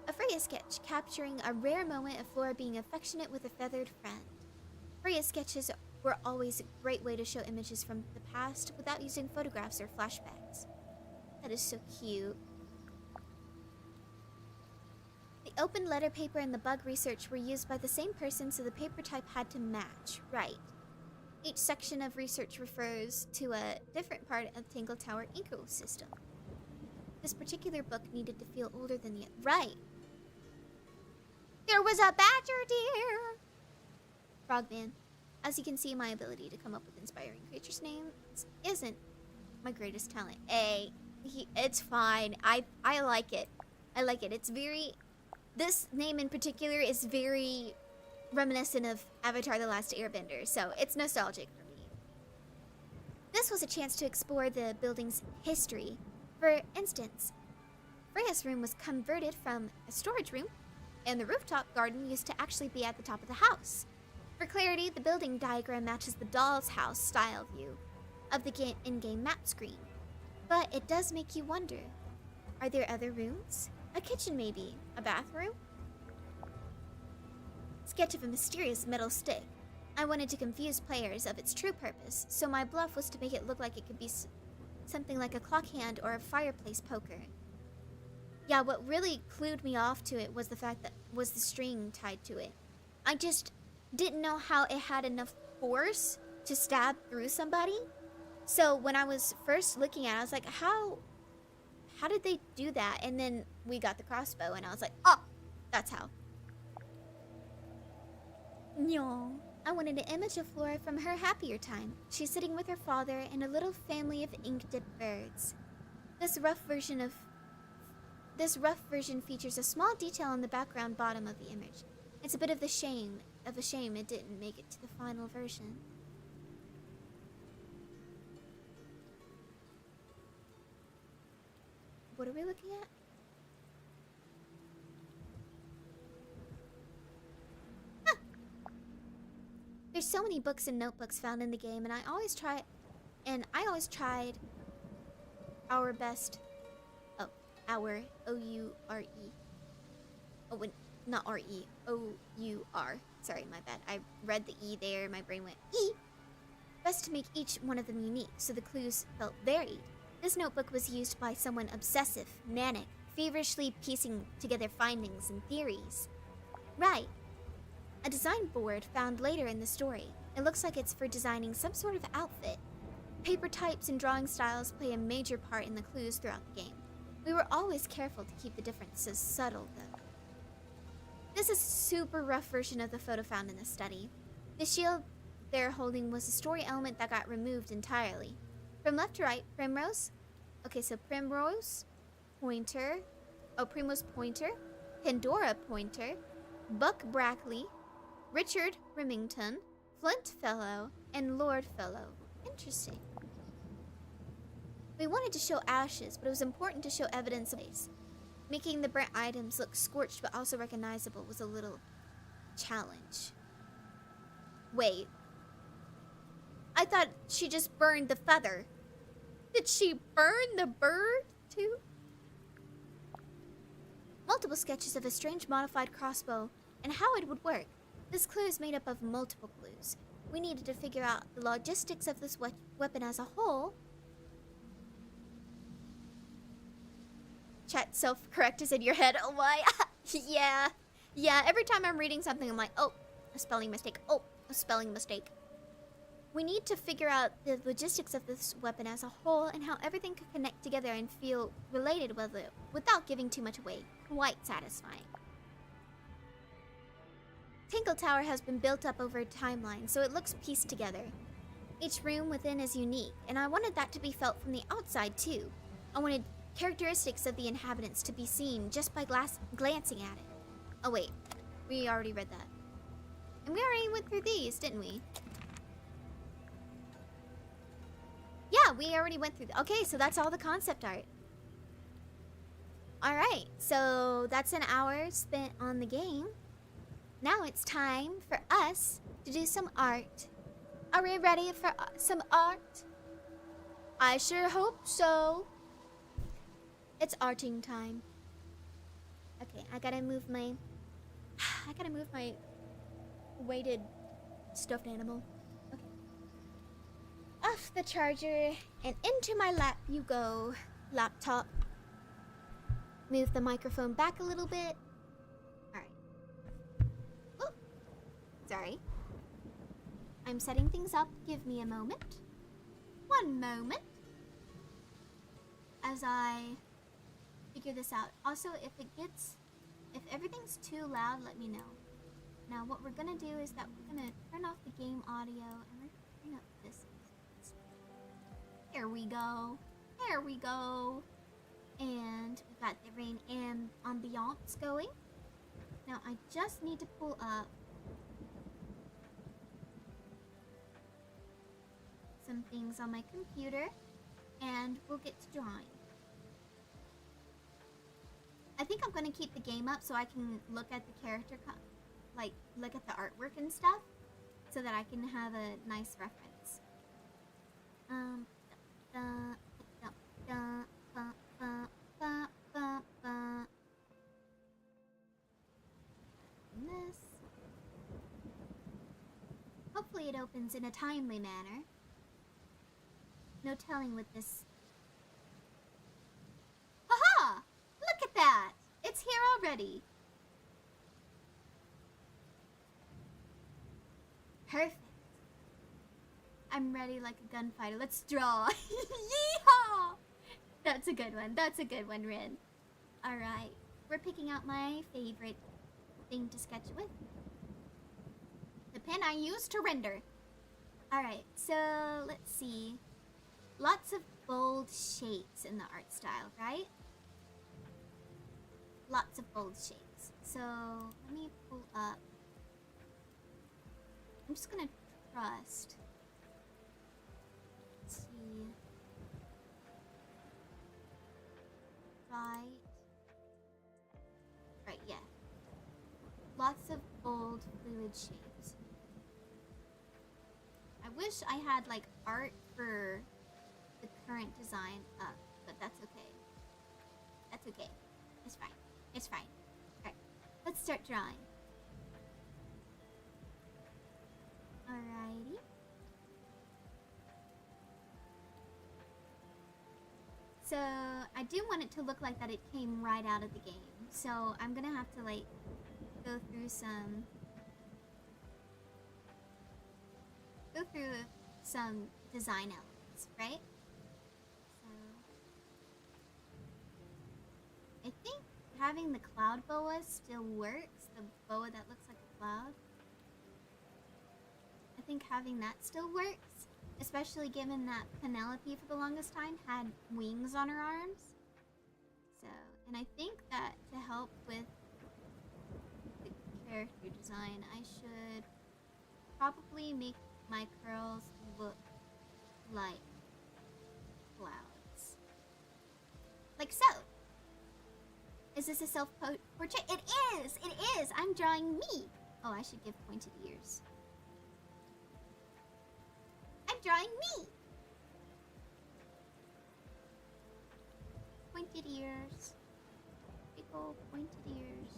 A Freya sketch capturing a rare moment of Flora being affectionate with a feathered friend. Freya sketches were always a great way to show images from the past without using photographs or flashbacks. That is so cute. The open letter paper and the bug research were used by the same person, so the paper type had to match. Right. Each section of research refers to a different part of Tangled Tower ecosystem. This particular book needed to feel older than the... Right. There was a badger deer! Frogman. As you can see, my ability to come up with inspiring creatures' names isn't my greatest talent. It's fine. I like it. I like it. It's very... This name in particular is very reminiscent of Avatar: The Last Airbender, so it's nostalgic for me. This was a chance to explore the building's history. For instance, Freya's room was converted from a storage room, and the rooftop garden used to actually be at the top of the house. For clarity, the building diagram matches the doll's house style view of the in-game map screen. But it does make you wonder, are there other rooms? A kitchen maybe? A bathroom? Sketch of a mysterious metal stick. I wanted to confuse players of its true purpose, so my bluff was to make it look like it could be something like a clock hand or a fireplace poker. Yeah, what really clued me off to it was the fact that was the string tied to it. I just didn't know how it had enough force to stab through somebody. So when I was first looking at it, I was like, how did they do that? And then we got the crossbow, and I was like, oh, that's how. No, I wanted an image of Flora from her happier time. She's sitting with her father and a little family of ink-dipped birds. This rough version features a small detail in the background bottom of the image. It's a bit of a shame it didn't make it to the final version. What are we looking at? Huh. There's so many books and notebooks found in the game, and I always tried our best. Oh, our O-U-R-E. Oh, wait, not R-E. O-U-R. Sorry, my bad. I read the E there, my brain went E. Best to make each one of them unique, so the clues felt varied. This notebook was used by someone obsessive, manic, feverishly piecing together findings and theories. Right. A design board found later in the story. It looks like it's for designing some sort of outfit. Paper types and drawing styles play a major part in the clues throughout the game. We were always careful to keep the differences subtle, though. This is a super rough version of the photo found in the study. The shield they're holding was a story element that got removed entirely. From left to right, Primrose. Okay, so Primrose, Pointer. Oh, Primrose Pointer. Pandora Pointer. Buck Brackley. Richard Remington. Flint Fellow. And Lord Fellow. Interesting. We wanted to show ashes, but it was important to show evidence of face. Making the burnt items look scorched but also recognizable was a little challenge. Wait. I thought she just burned the feather. Did she burn the bird too? Multiple sketches of a strange modified crossbow and how it would work. This clue is made up of multiple clues. We needed to figure out the logistics of this weapon as a whole. Chat self-correct is in your head. Oh my. Yeah. Yeah, every time I'm reading something, I'm like, oh, a spelling mistake. Oh, a spelling mistake. We need to figure out the logistics of this weapon as a whole and how everything could connect together and feel related with it without giving too much away. Quite satisfying. Tangled Tower has been built up over a timeline, so it looks pieced together. Each room within is unique, and I wanted that to be felt from the outside too. I wanted characteristics of the inhabitants to be seen just by glancing at it. Oh wait, we already read that. And we already went through these, didn't we? Yeah, we already went through. Okay, so that's all the concept art. Alright, so that's an hour spent on the game. Now it's time for us to do some art. Are we ready for some art? I sure hope so. It's arting time. Okay, I gotta move my weighted stuffed animal. Okay. Off the charger and into my lap you go, laptop. Move the microphone back a little bit. Alright. Oh, sorry. I'm setting things up. Give me a moment. One moment. As I figure this out. Also, if everything's too loud, let me know. now what we're gonna do is that we're gonna turn off the game audio and we're gonna turn up this. There we go. There we go. And we've got the rain and ambiance going. Now I just need to pull up some things on my computer and we'll get to drawing. I think I'm gonna keep the game up so I can look at the character, like look at the artwork and stuff, so that I can have a nice reference. This. Hopefully it opens in a timely manner. No telling with this. Haha! Look at that! It's here already. Perfect. I'm ready like a gunfighter. Let's draw. Yeehaw! That's a good one. That's a good one, Rin. Alright. We're picking out my favorite thing to sketch with. The pen I use to render. Alright, so let's see. Lots of bold shapes in the art style, right? Lots of bold shapes. So let me pull up. I'm just gonna trust. Let's see. Right, yeah. Lots of bold, fluid shapes. I wish I had like art for the current design up, but that's okay. That's okay. It's fine. It's fine. Alright, let's start drawing. Alrighty. So, I do want it to look like that it came right out of the game. So, I'm gonna have to like go through some design elements, right? So, I think having the cloud boa still works. The boa that looks like a cloud. I think having that still works, especially given that Penelope for the longest time had wings on her arms. So, and I think that to help with the character design, I should probably make my curls look like clouds. Like so. Is this a self-portrait? It is! It is! I'm drawing me! Oh, I should give pointed ears. I'm drawing me! Pointed ears. Big ol' pointed ears.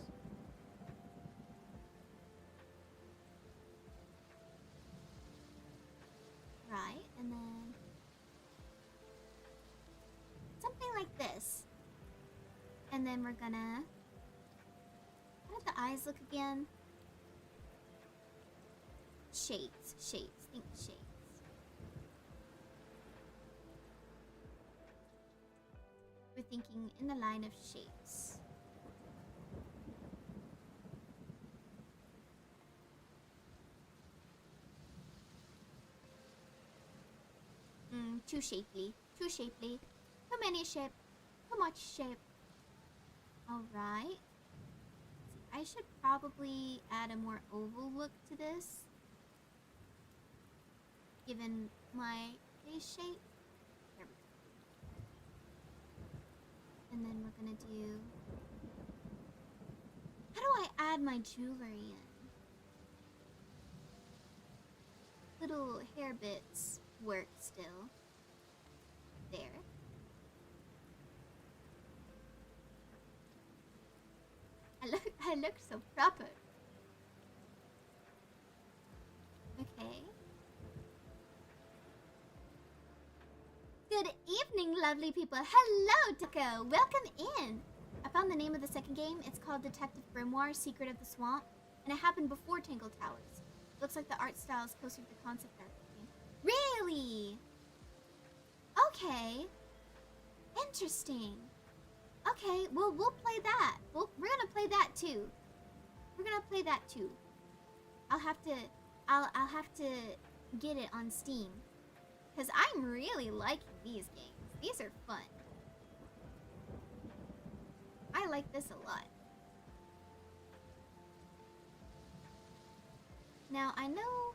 Right, and then something like this. And then we're gonna... How did the eyes look again? Shapes. Shapes. Think shapes. We're thinking in the line of shapes. Too shapely. Too shapely. Too many shape. Too much shape. Alright. I should probably add a more oval look to this, given my face shape. There we go. And then we're gonna do... How do I add my jewelry in? Little hair bits work still. There. I look so proper. Okay. Good evening, lovely people. Hello, Tuko. Welcome in. I found the name of the second game. It's called Detective Grimoire, Secret of the Swamp. And it happened before Tangled Towers. Looks like the art style is closer to the concept of the game. Really? Okay. Interesting. Okay, well, we'll play that. We're gonna play that too. We're gonna play that too. I'll have to get it on Steam. Because I'm really liking these games. These are fun. I like this a lot. Now, I know...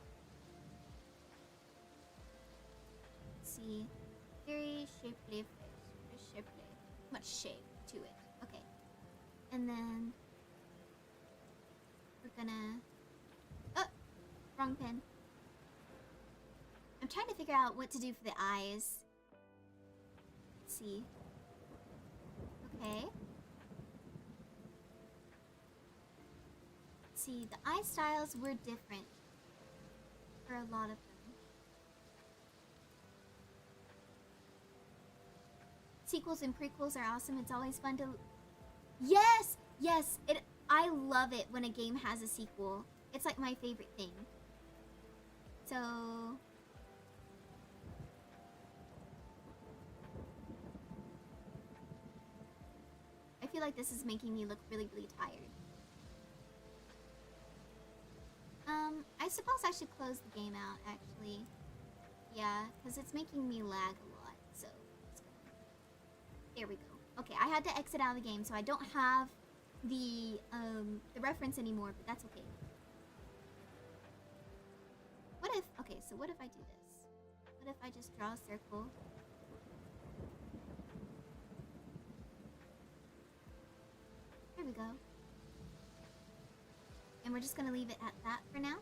Let's see. Very shapely face. Very shapely. Much shape to it. Okay. And then... we're gonna... Oh! Wrong pen. I'm trying to figure out what to do for the eyes. Let's see. Okay. Let's see, the eye styles were different for a lot of them. Sequels and prequels are awesome. It's always fun to... Yes! Yes! I love it when a game has a sequel. It's like my favorite thing. So... I feel like this is making me look really, really tired. I suppose I should close the game out, actually. Yeah, because it's making me lag a lot, so... There we go. Okay, I had to exit out of the game, so I don't have the reference anymore, but that's okay. What if... Okay, so what if I do this? What if I just draw a circle? There we go. And we're just gonna leave it at that for now.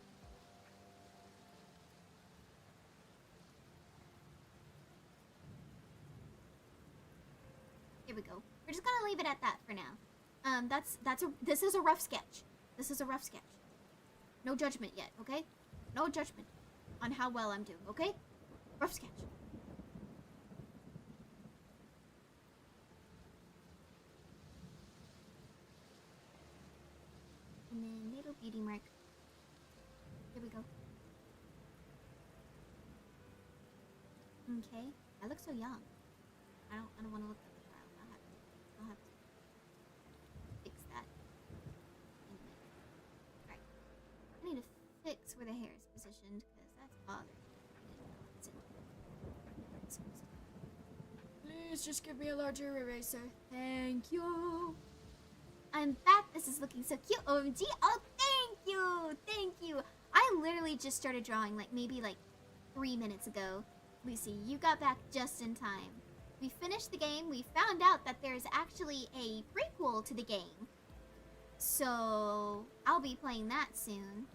Here we go. We're just gonna leave it at that for now. This is a rough sketch. This is a rough sketch. No judgment yet, okay? No judgment on how well I'm doing, okay? Rough sketch. And then little beauty mark. Here we go. Okay. I look so young. I don't want to look like a child. I'll have to fix that in a minute. Alright. I need to fix where the hair is positioned because that's bothering me. Please just give me a larger eraser. Thank you. I'm back. This is looking so cute. OMG. Oh, thank you. Thank you. I literally just started drawing maybe 3 minutes ago. Lucy, you got back just in time. We finished the game. We found out that there's actually a prequel to the game. So, I'll be playing that soon.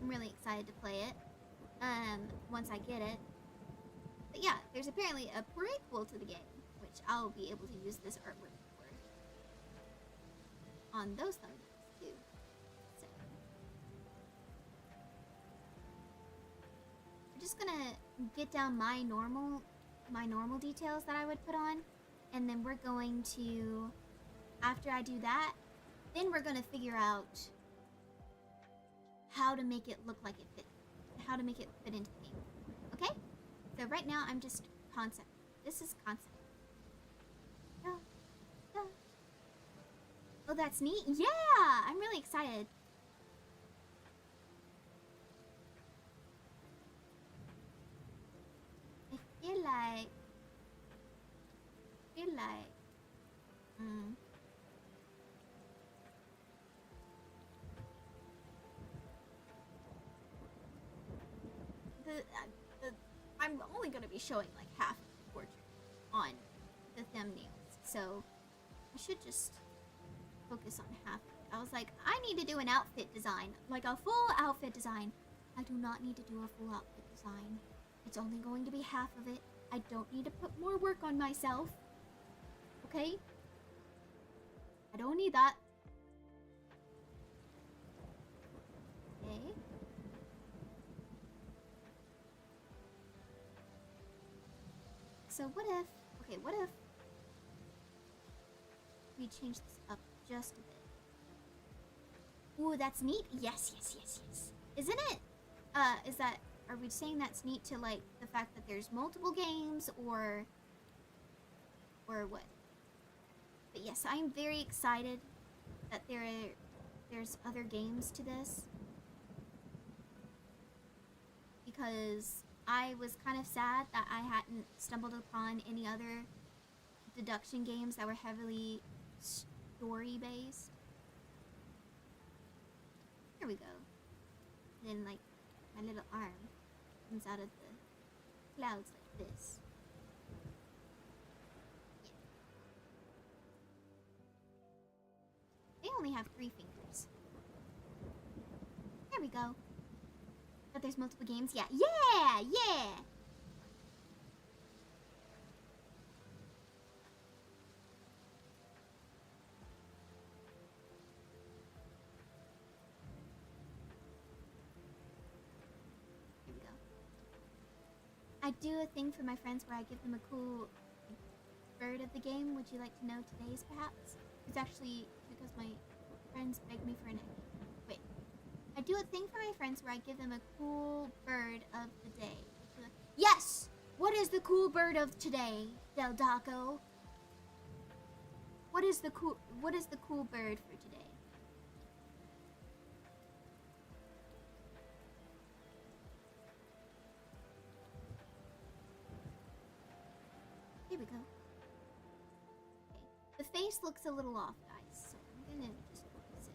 I'm really excited to play it. Once I get it. But yeah, there's apparently a prequel to the game, which I'll be able to use this artwork for. On those thumbnails, too. So. I'm just gonna get down my normal details that I would put on, and then we're going to, after I do that, then we're gonna figure out how to make it look like it fit, how to make it fit into the game. Okay? So right now I'm just concept. This is concept. Oh, that's neat. Yeah, I'm really excited. I feel like I'm only gonna be showing half the portrait on the thumbnails, so I should just focus on half. I was like, I need to do an outfit design, a full outfit design. I do not need to do a full outfit design. It's only going to be half of it. I don't need to put more work on myself. Okay? I don't need that. Okay. So what if we change this up just a bit? Ooh, that's neat. Yes. Isn't it? Are we saying that's neat to the fact that there's multiple games or what? But yes, I am very excited that there's other games to this. because I was kind of sad that I hadn't stumbled upon any other deduction games that were heavily story-based. Here we go. Then, like, my little arm comes out of the clouds like this. They only have 3 fingers. There we go. But there's multiple games? Yeah. Yeah! Yeah! Here we go. I do a thing for my friends where I give them a cool bird of the game. Would you like to know today's, perhaps? It's actually because my friends begged me for an egg. Wait. I do a thing for my friends where I give them a cool bird of the day. Yes! What is the cool bird of today, Del Daco? What is the cool bird for today? Here we go. Okay. The face looks a little off, guys, so I'm gonna just fix it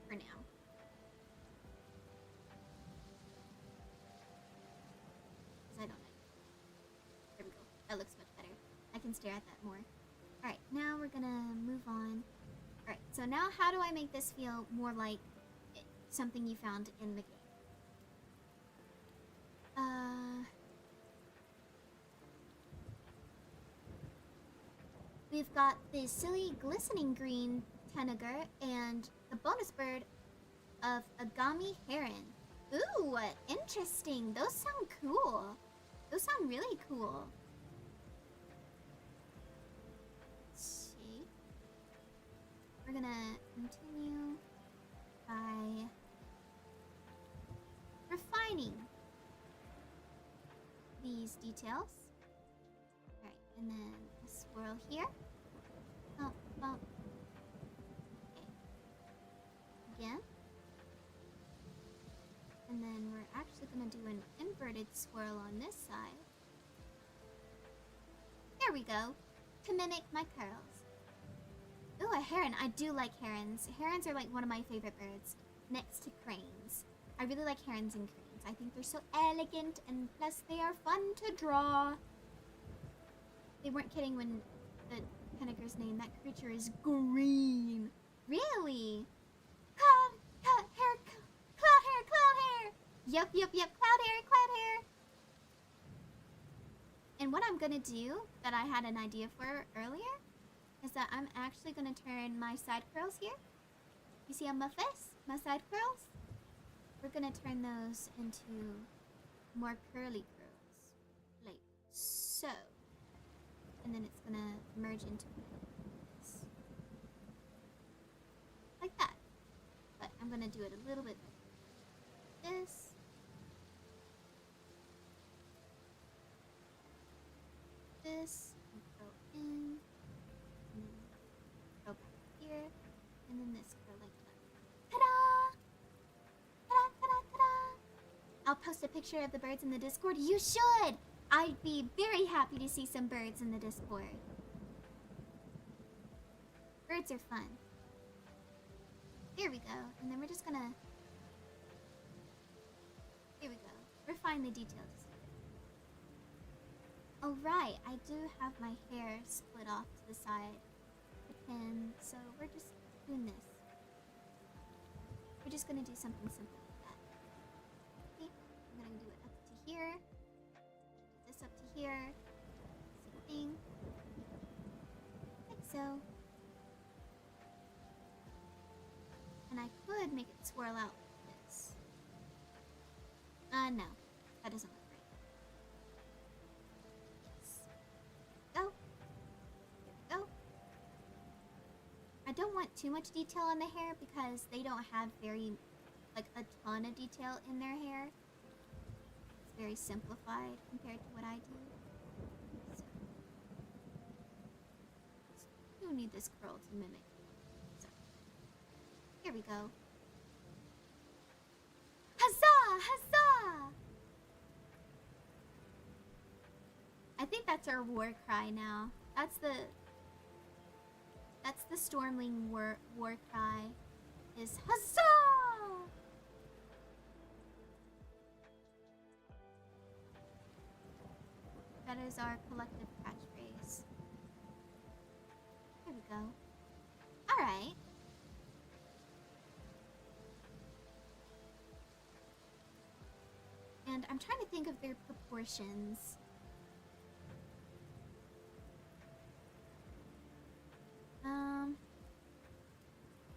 for now. Because I don't know. There we go. That looks much better. I can stare at that more. Alright, now we're gonna move on. Alright, so now how do I make this feel more like something you found in the game? We've got the silly glistening green tanager and the bonus bird of Agami Heron. Ooh, interesting. Those sound cool. Those sound really cool. Let's see. We're gonna continue by refining these details. Alright, and then a swirl here. Bump, bump. Okay. Again. And then we're actually gonna do an inverted swirl on this side. There we go. To mimic my curls. Ooh, a heron. I do like herons. Herons are like one of my favorite birds, next to cranes. I really like herons and cranes. I think they're so elegant, and plus they are fun to draw. They weren't kidding when the tanager's name. That creature is green. Really? Cloud hair. Yep, cloud hair. And what I'm gonna do, that I had an idea for earlier, is that I'm actually gonna turn my side curls here. You see on my face? My side curls? We're gonna turn those into more curly curls. Like so. And then it's gonna merge into this. Like that. But I'm gonna do it a little bit like this. This, and go in, and then go back here, and then this curl like that. Ta-da! Ta-da, ta-da, ta-da! I'll post a picture of the birds in the Discord. You should! I'd be very happy to see some birds in the Discord. Birds are fun. Here we go, and then we're just gonna... Here we go. Refine the details. Oh right, I do have my hair split off to the side, the pin, so we're just doing this. We're just gonna do something simple like that. Okay, I'm gonna do it up to here, this up to here, same thing, like so. And I could make it swirl out like this. No, that doesn't work. I don't want too much detail on the hair because they don't have a ton of detail in their hair. It's very simplified compared to what I do. So you need this curl to mimic. So here we go. Huzzah! think that's our war cry now. That's the Stormling war cry. Is huzzah! That is our collective catchphrase. There we go. Alright. And I'm trying to think of their proportions.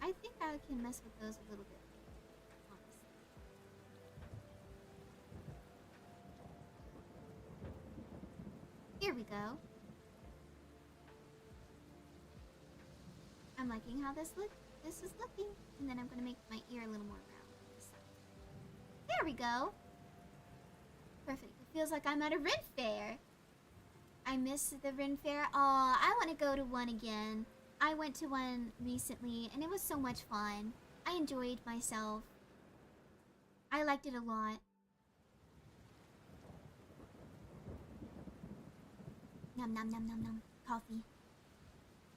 I think I can mess with those a little bit, honestly. Here we go. I'm liking how this is looking. And then I'm gonna make my ear a little more round on this side. There we go. Perfect. It feels like I'm at a Ren Fair. I miss the Ren Fair. Aw, I want to go to one again. I went to one recently and it was so much fun. I enjoyed myself. I liked it a lot. Nom nom nom nom nom. Coffee.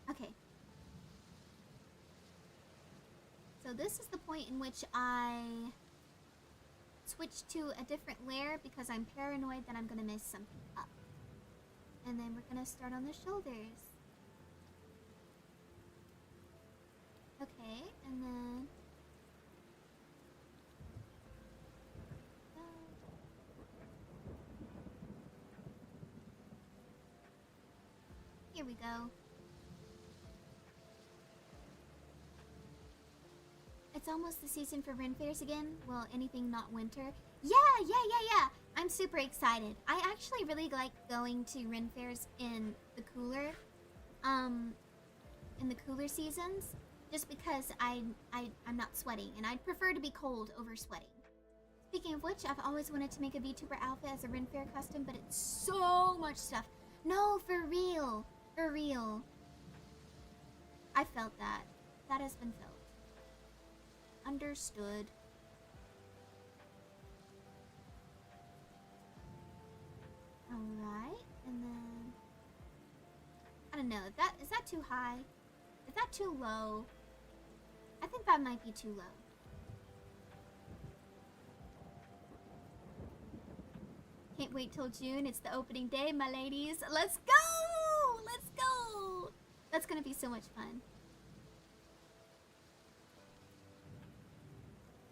Okay. So this is the point in which I switch to a different layer because I'm paranoid that I'm gonna mess something up. And then we're gonna start on the shoulders. Okay, and then here we go. It's almost the season for Ren Fairs again. Well, anything not winter. Yeah. I'm super excited. I actually really like going to Ren Fairs in the cooler seasons, just because I'm not sweating, and I'd prefer to be cold over sweating. Speaking of which, I've always wanted to make a VTuber outfit as a Ren Fair custom, but it's so much stuff. No, for real. I felt that. That has been felt. Understood. Alright, and then I don't know, is that too high? Is that too low? I think that might be too low. Can't wait till June. It's the opening day, my ladies. Let's go! Let's go! That's gonna be so much fun.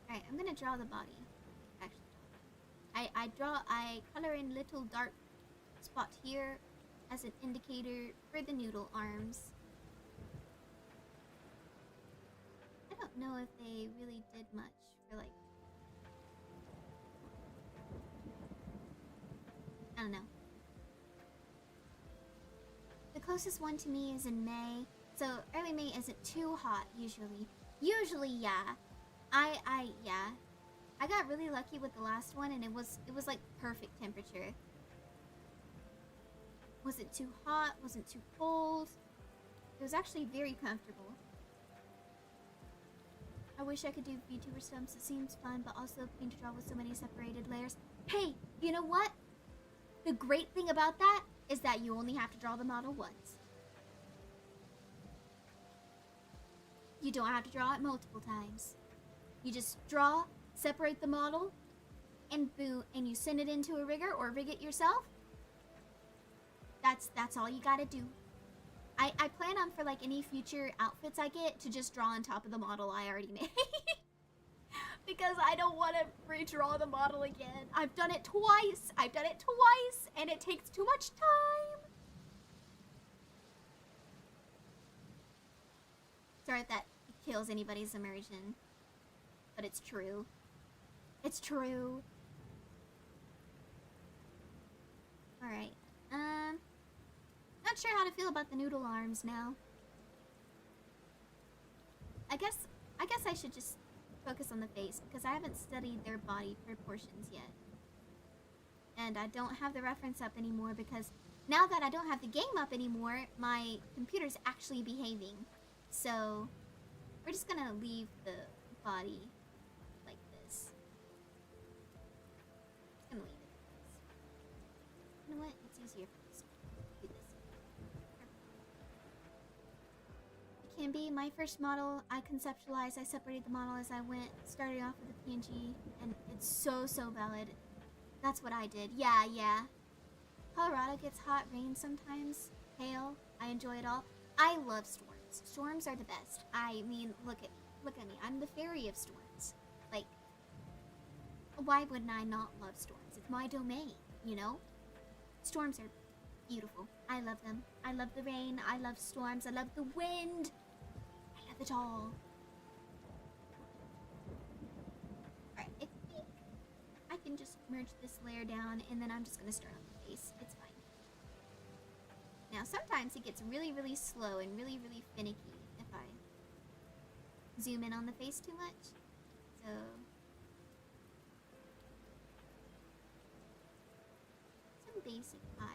Alright, I'm gonna draw the body. Actually, I color in little dark spot here as an indicator for the noodle arms. I don't know if they really did much for, like, I don't know. The closest one to me is in May, so early May isn't too hot usually. Usually, yeah. I got really lucky with the last one, and it was like perfect temperature. Wasn't too hot, wasn't too cold. It was actually very comfortable. I wish I could do VTuber stumps. It seems fun, but also pain to draw with so many separated layers. Hey, you know what? The great thing about that is that you only have to draw the model once. You don't have to draw it multiple times. You just draw, separate the model, and boom, and you send it into a rigger or rig it yourself. That's all you gotta do. I plan on, for like any future outfits I get, to just draw on top of the model I already made. Because I don't want to redraw the model again. I've done it twice, and it takes too much time. Sorry if that kills anybody's immersion, but it's true. It's true. Alright, not sure how to feel about the noodle arms now. I guess I should just focus on the face, because I haven't studied their body proportions yet. And I don't have the reference up anymore, because now that I don't have the game up anymore, my computer's actually behaving. So we're just gonna leave the body like this. Just gonna leave it like this. You know what? It's easier for this one. can be. My first model, I conceptualized, I separated the model as I went, started off with a PNG, and it's so valid. That's what I did. Yeah. Colorado gets hot, rain sometimes, hail. I enjoy it all. I love storms. Storms are the best. I mean, look at me. I'm the fairy of storms. Like, why wouldn't I not love storms? It's my domain, you know? Storms are beautiful. I love them. I love the rain. I love storms. I love the wind. I love it all. Alright, I think I can just merge this layer down, and then I'm just gonna start on the face. It's fine. Now, sometimes it gets really slow and really finicky if I zoom in on the face too much. So some basic eyes.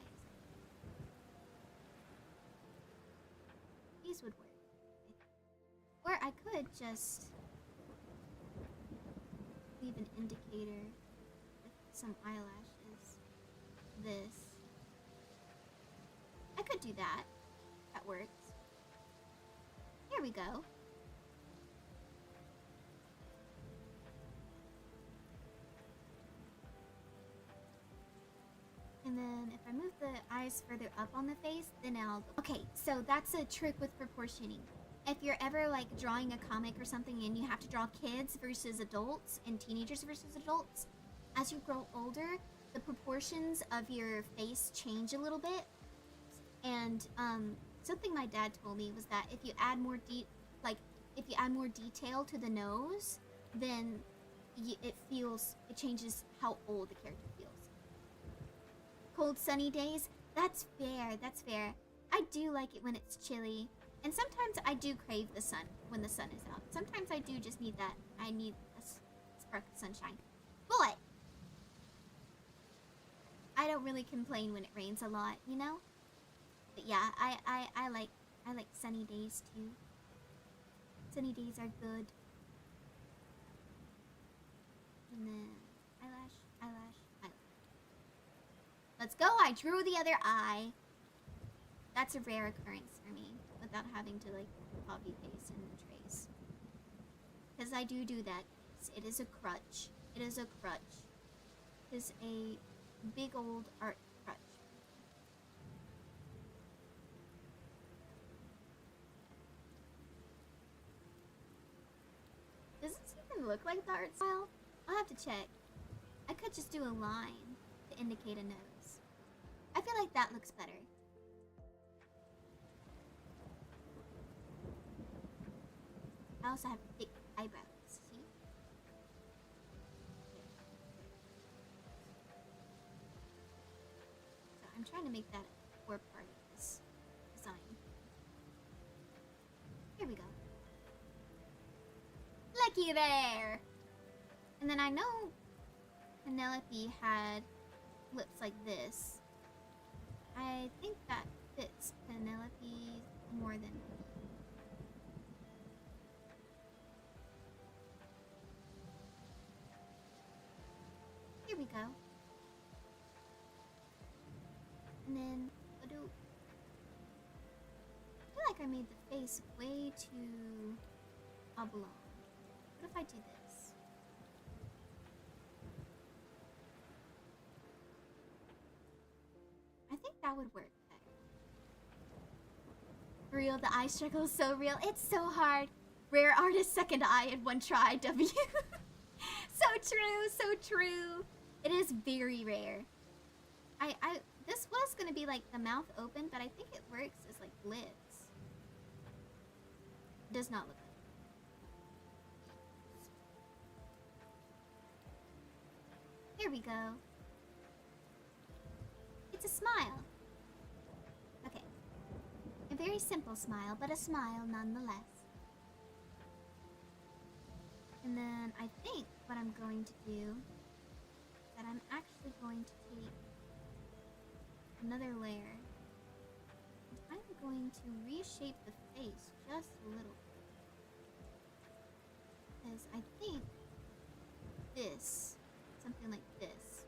These would work. Or I could just leave an indicator with some eyelashes. This. I could do that. That works. Here we go. And then if I move the eyes further up on the face, then I'll... Okay, so that's a trick with proportioning. If you're ever like drawing a comic or something and you have to draw kids versus adults and teenagers versus adults, as you grow older, the proportions of your face change a little bit. And something my dad told me was that if you add more detail to the nose, then it changes how old the character feels. Cold sunny days, that's fair. I do like it when it's chilly, and sometimes I do crave the sun when the sun is out. Sometimes I do just need that. I need a spark of sunshine, but I don't really complain when it rains a lot, you know. But yeah, I like sunny days too. Sunny days are good. And then eyelash. Let's go! I drew the other eye. That's a rare occurrence for me, without having to like copy paste and trace. Because I do that. It is a crutch. It is a big old art crutch. Does this even look like the art style? I'll have to check. I could just do a line to indicate a nose. I feel like that looks better. I also have thick eyebrows, see? So I'm trying to make that a core part of this design. Here we go. Looky there! And then I know Penelope had lips like this. I think that fits Penelope more than me. Here we go. And then I feel like I made the face way too oblong. What if I do this? I think that would work better. For real, the eye struggle is so real. It's so hard. Rare artist, second eye in one try, W. So true. It is very rare. This was gonna be like the mouth open, but I think it works as like lids. It does not look like it. Here we go. It's a smile. Okay. A very simple smile, but a smile nonetheless. And then I think what I'm going to do is that I'm actually going to take another layer. And I'm going to reshape the face just a little bit. Because I think this, something like this,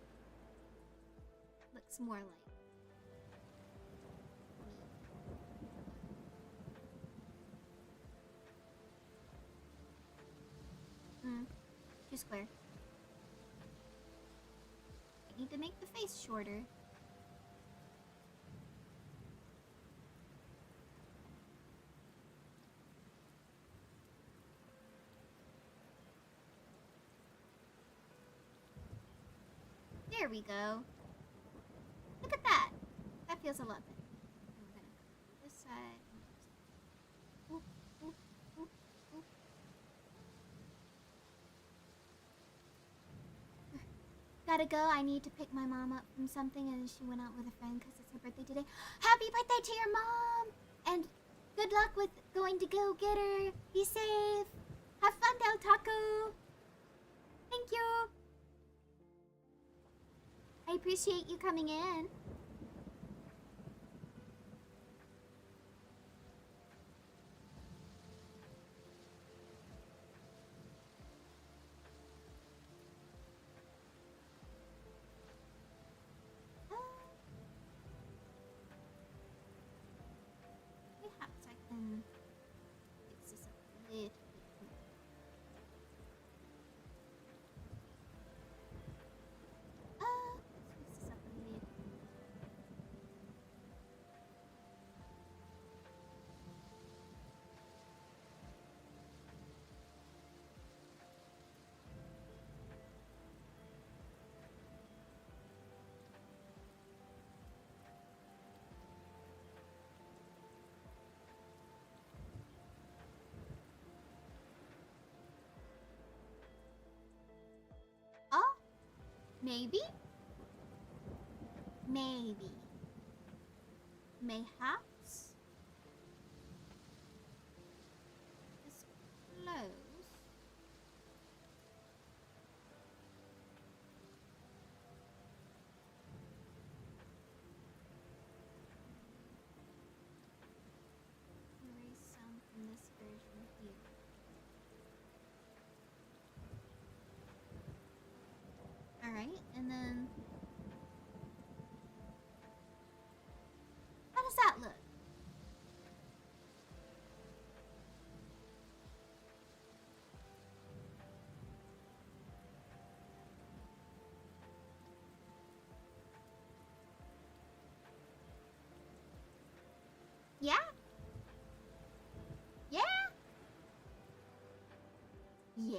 looks more like me. Too square. I need to make the face shorter. There we go. Look at that. That feels a lot better. And we're gonna go this side. Ooh, ooh, ooh, ooh. Gotta go. I need to pick my mom up from something, and she went out with a friend because it's her birthday today. Happy birthday to your mom! And good luck with going to go get her. Be safe. Have fun, Del Taco. Thank you. I appreciate you coming in. Perhaps I can fix this up a little bit more. Let's fix this up a little bit. Oh, maybe? Maybe. Mayhaps? It's close. Erase some from this version here. Alright, and then... how does that look? Yeah? Yeah? Yeah.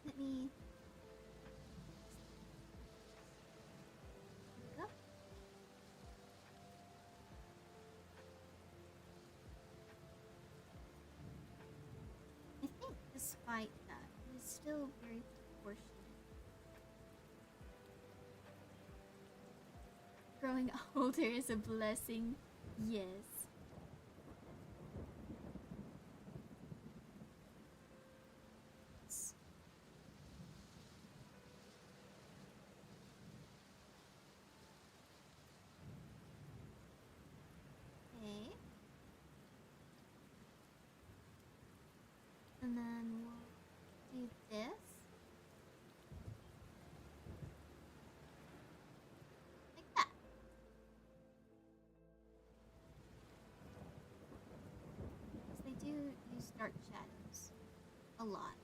Let me... there we go. I think despite that, it is still very proportionate. Growing older is a blessing. Yes. Okay. And then we'll do this. Like that. Because they do use dark shadows a lot.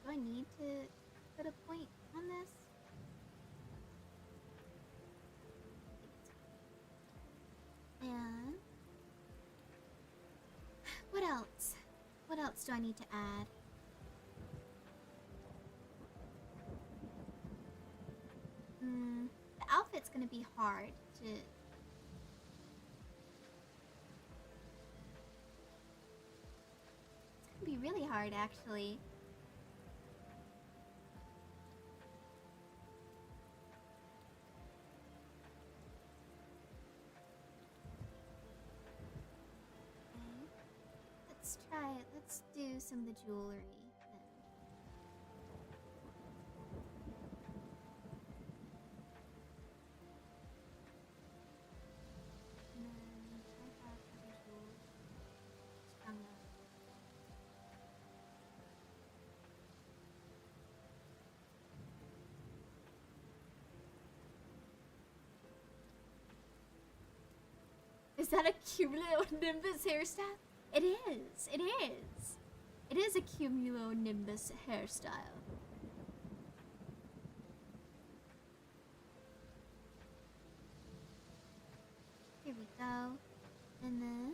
Do I need to put a point on this? And what else? What else do I need to add? The outfit's gonna be hard to... it's gonna be really hard, actually. Okay. Let's try it. Let's do some of the jewelry then. And then I have other jewels strung up. Is that a cumulonimbus hairstyle? It is. It is. It is a cumulonimbus hairstyle. Here we go. And then...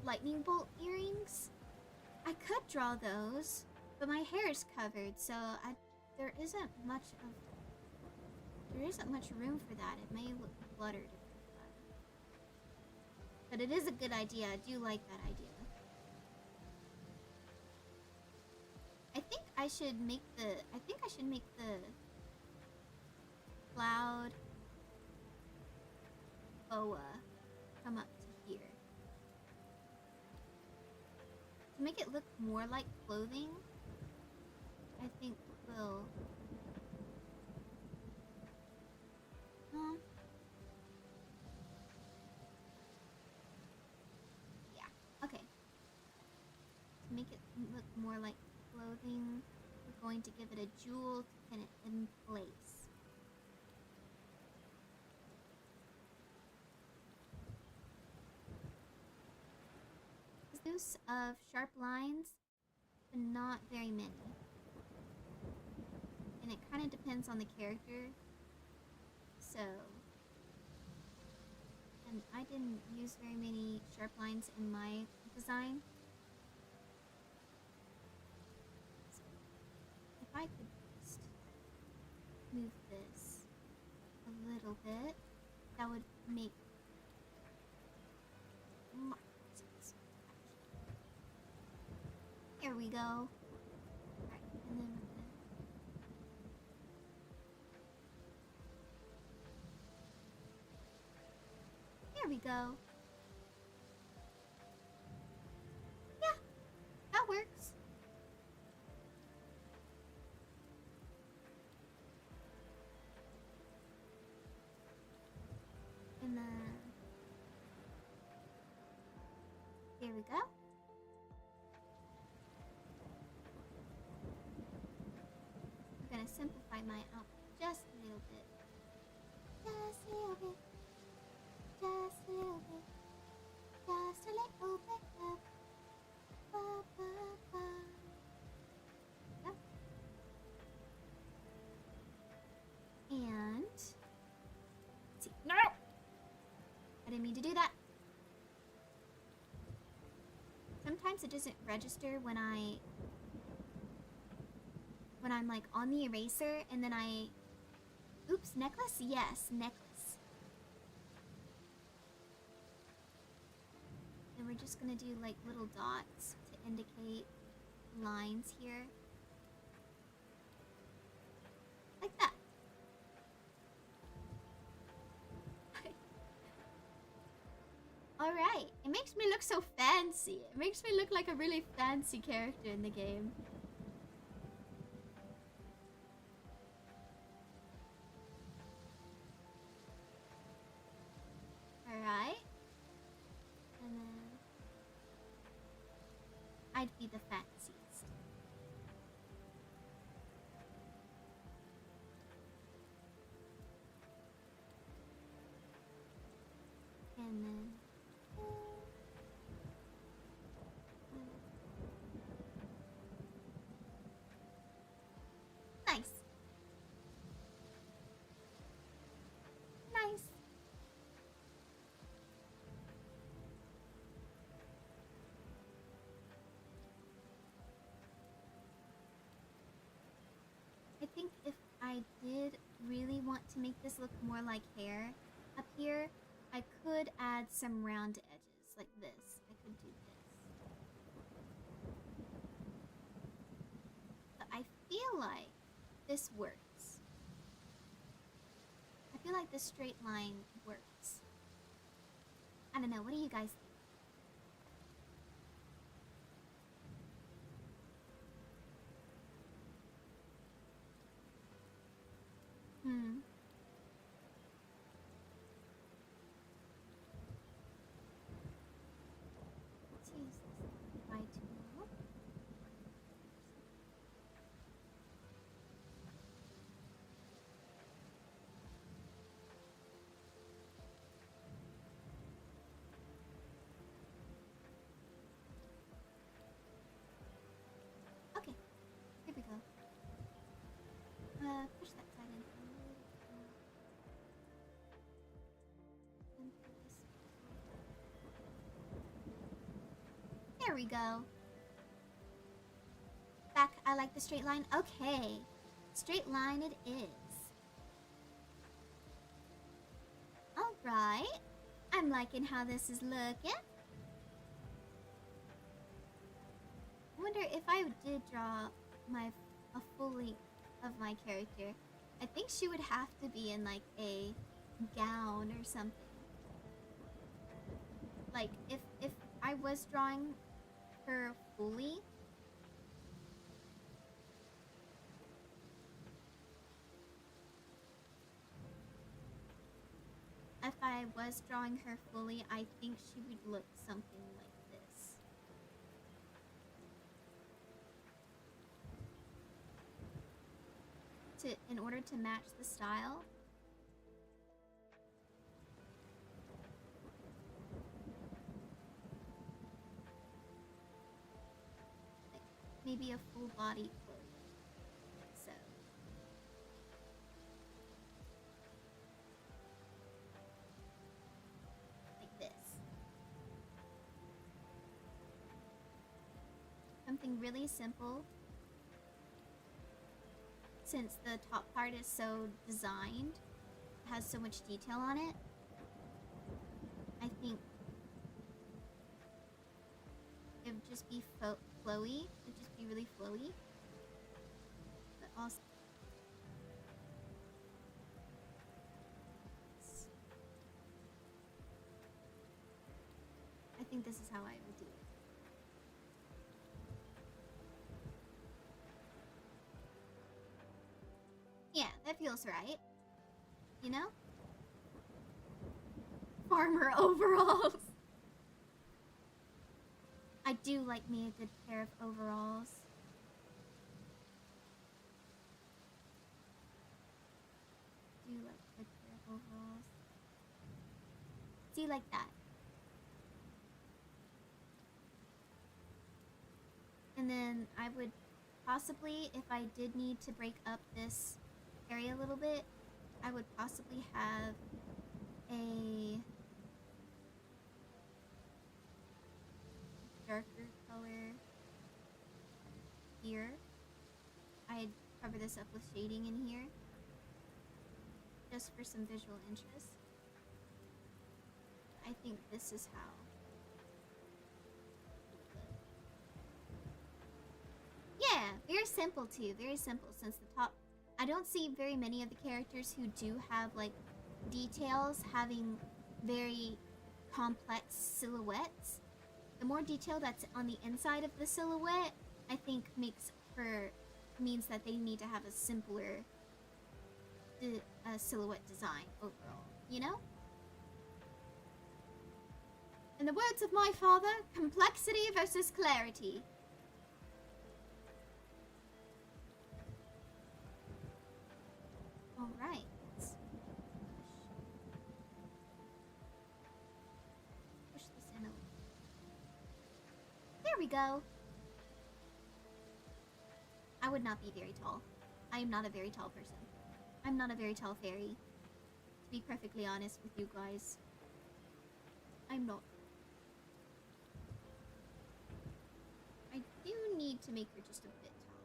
lightning bolt earrings? I could draw those, but my hair is covered, so there isn't much room for that. It may look cluttered if I do that. But it is a good idea. I do like that idea. I think I should make the cloud boa come up to here. To make it look more like clothing, I think we'll... yeah, okay. To make it look more like clothing, we're going to give it a jewel to pin it in place. Use of sharp lines, but not very many. And it kind of depends on the character. So, and I didn't use very many sharp lines in my design. So, if I could just move this a little bit, that would make more sense. Here we go. Alright, and then we're gonna... There we go. Yeah, that works. And then... here we go. I'm gonna simplify my outfit just a little bit. Just a little bit. Just a little bit. Just a little bit of ba ba ba. Yep. And let's see. No! I didn't mean to do that. Sometimes it doesn't register when I'm like on the eraser and then oops, necklace? Yes, necklace. And we're just gonna do like little dots to indicate lines here. Like that. Alright, it makes me look so fancy. It makes me look like a really fancy character in the game. Alright. And then I'd be the fanciest. And then nice. Nice. I think if I did really want to make this look more like hair up here, I could add some round edges like this. I could do this. But I feel like this works. I feel like this straight line works. I don't know, what do you guys think? Let's use this vtuber. Push that side in. There we go. Back, I like the straight line. Okay. Straight line it is. Alright. I'm liking how this is looking. I wonder if I did draw a full length of my character. I think she would have to be in like a gown or something. Like if I was drawing her fully, if I was drawing her fully, I think she would look something like this. In order to match the style. Like maybe a full body clothing. So like this. Something really simple. Since the top part is so designed, has so much detail on it, I think it would just be flowy. It would just be really flowy. But also, I think this is how I would do it. Yeah, that feels right. You know? Farmer overalls. I do like me a good pair of overalls. Do like a good pair of overalls. See, like that. And then I would possibly, if I did need to break up this area a little bit, I would possibly have a darker color here. I'd cover this up with shading in here just for some visual interest. I think this is how. Yeah, very simple too, very simple since the top. I don't see very many of the characters who do have like details having very complex silhouettes. The more detail that's on the inside of the silhouette, I think means that they need to have a simpler silhouette design overall, you know? In the words of my father, complexity versus clarity. Alright. Push this in a little. There we go. I would not be very tall. I am not a very tall person. I'm not a very tall fairy. To be perfectly honest with you guys. I'm not. I do need to make her just a bit taller.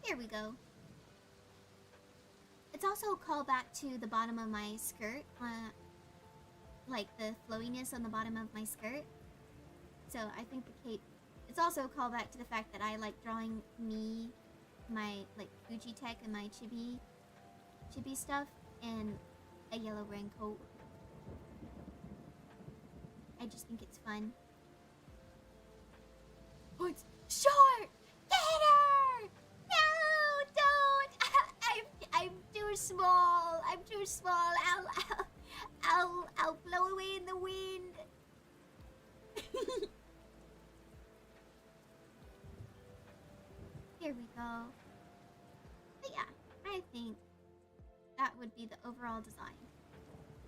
There we go. It's also a callback to the bottom of my skirt, like the flowiness on the bottom of my skirt. So I think the cape, it's also a callback to the fact that I like drawing my like Fuji tech and my chibi stuff in a yellow raincoat. I just think it's fun. Oh, it's short! Get her! No, don't! I'm too small. I'm too small. I'll blow away in the wind. Here we go. But yeah, I think that would be the overall design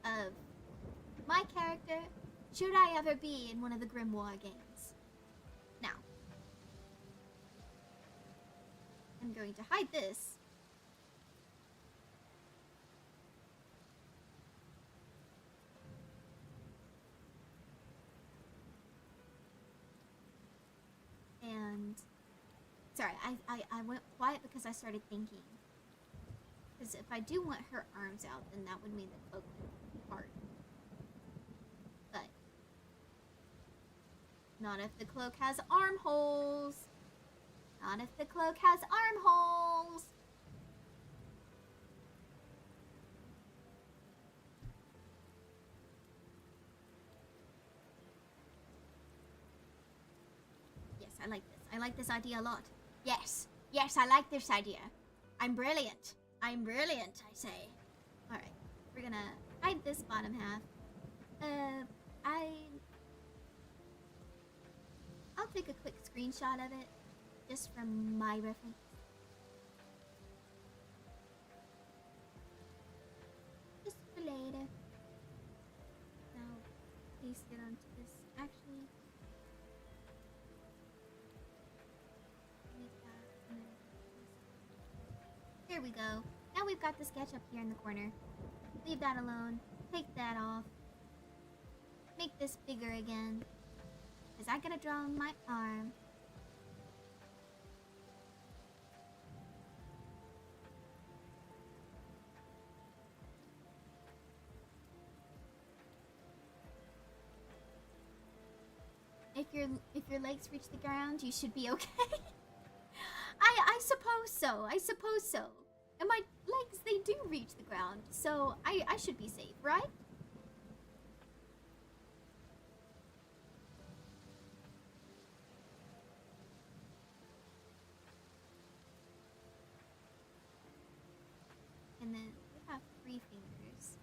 of my character should I ever be in one of the Grimoire games. Now, I'm going to hide this. And sorry, I went quiet because I started thinking. Because if I do want her arms out, then that would mean the cloak would be hard. But not if the cloak has armholes. Not if the cloak has armholes. Yes, I like this. I like this idea a lot. Yes. Yes, I like this idea. I'm brilliant. I'm brilliant, I say. Alright. We're gonna hide this bottom half. I'll take a quick screenshot of it. Just from my reference. Just for later. Now, paste it onto this. Actually, make that and then there we go. Now we've got the sketch up here in the corner. Leave that alone. Take that off. Make this bigger again. Because I gotta draw my arm. If your legs reach the ground, you should be okay. I suppose so. I suppose so. And my legs, they do reach the ground, so I should be safe, right? And then we have 3 fingers.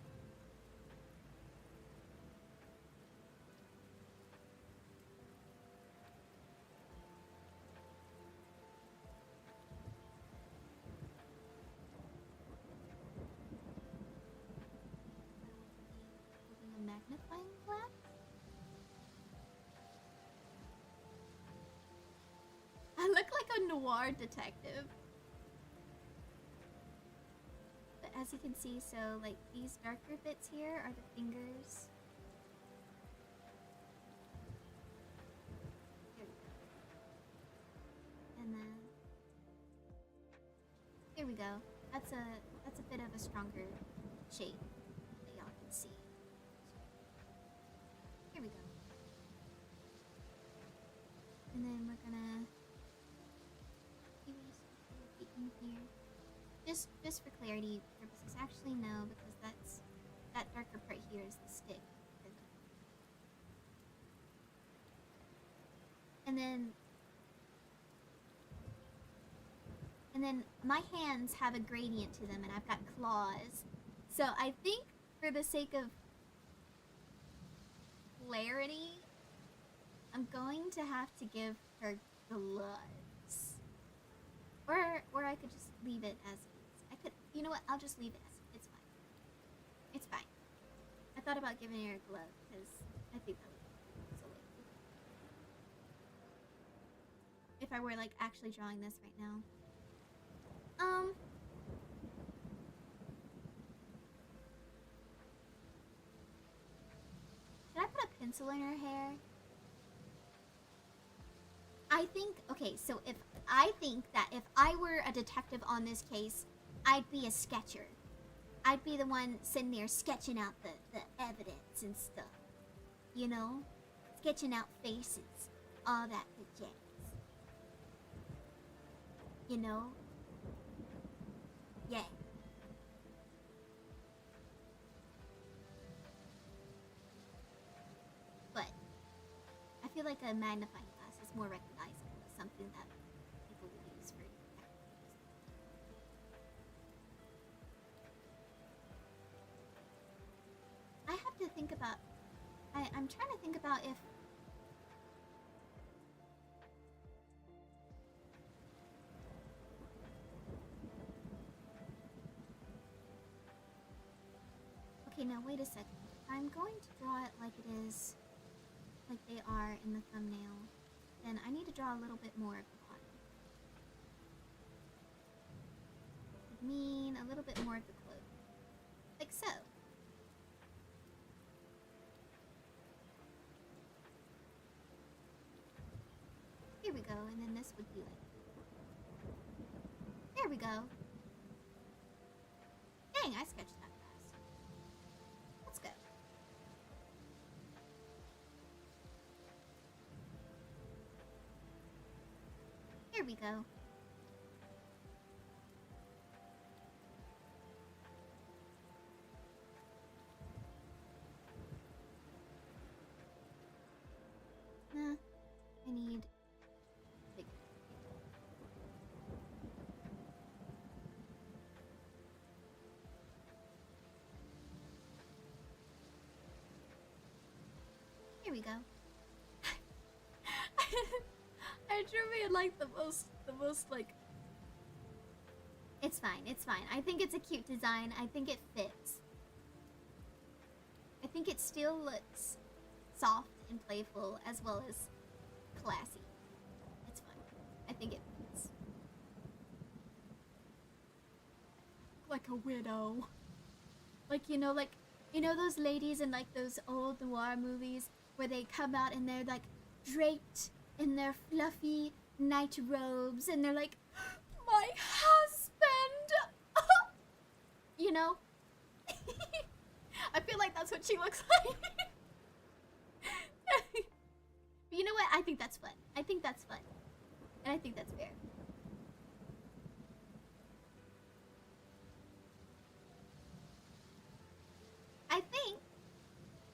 Holding a magnifying glass. I look like a noir detective. But as you can see, so like these darker bits here are the fingers. Here we go. And then here we go. That's a bit of a stronger shape that y'all can see. Here we go. And then we're gonna erase a little bit in here. Just for clarity purposes. Actually, no, because that darker part here is the stick. And then my hands have a gradient to them, and I've got claws. So I think for the sake of clarity, I'm going to have to give her gloves. Or I could just leave it as is. I could, you know what? I'll just leave it as is. It's fine. It's fine. I thought about giving her a glove because I think that would be silly. If I were like actually drawing this right now. Should I put a pencil in her hair? I think, okay, so I think that if I were a detective on this case, I'd be a sketcher. I'd be the one sitting there sketching out the evidence and stuff. You know? Sketching out faces. All that good jazz. You know? Yeah. But I feel like a magnifying glass is more recognizable as something that people would use for detectives. I have to think about... I'm trying to think about if... Okay, Okay, now wait a second. I'm going to draw it like it is, like they are in the thumbnail. Then I need to draw a little bit more of the body. I mean, a little bit more of the clothes. Like so. Here we go, and then this would be like... There we go. Dang, I sketched that fast. Let's go. Here we go. Nah, I need big. Here we go. I drew me like the most like. It's fine, it's fine. I think it's a cute design. I think it fits. I think it still looks soft and playful as well as classy. It's fine. I think it fits. Like a widow. Like, you know those ladies in like those old noir movies where they come out and they're like draped in their fluffy night robes and they're like, my husband! You know? I feel like that's what she looks like. But you know what? I think that's fun. I think that's fun. And I think that's fair. I think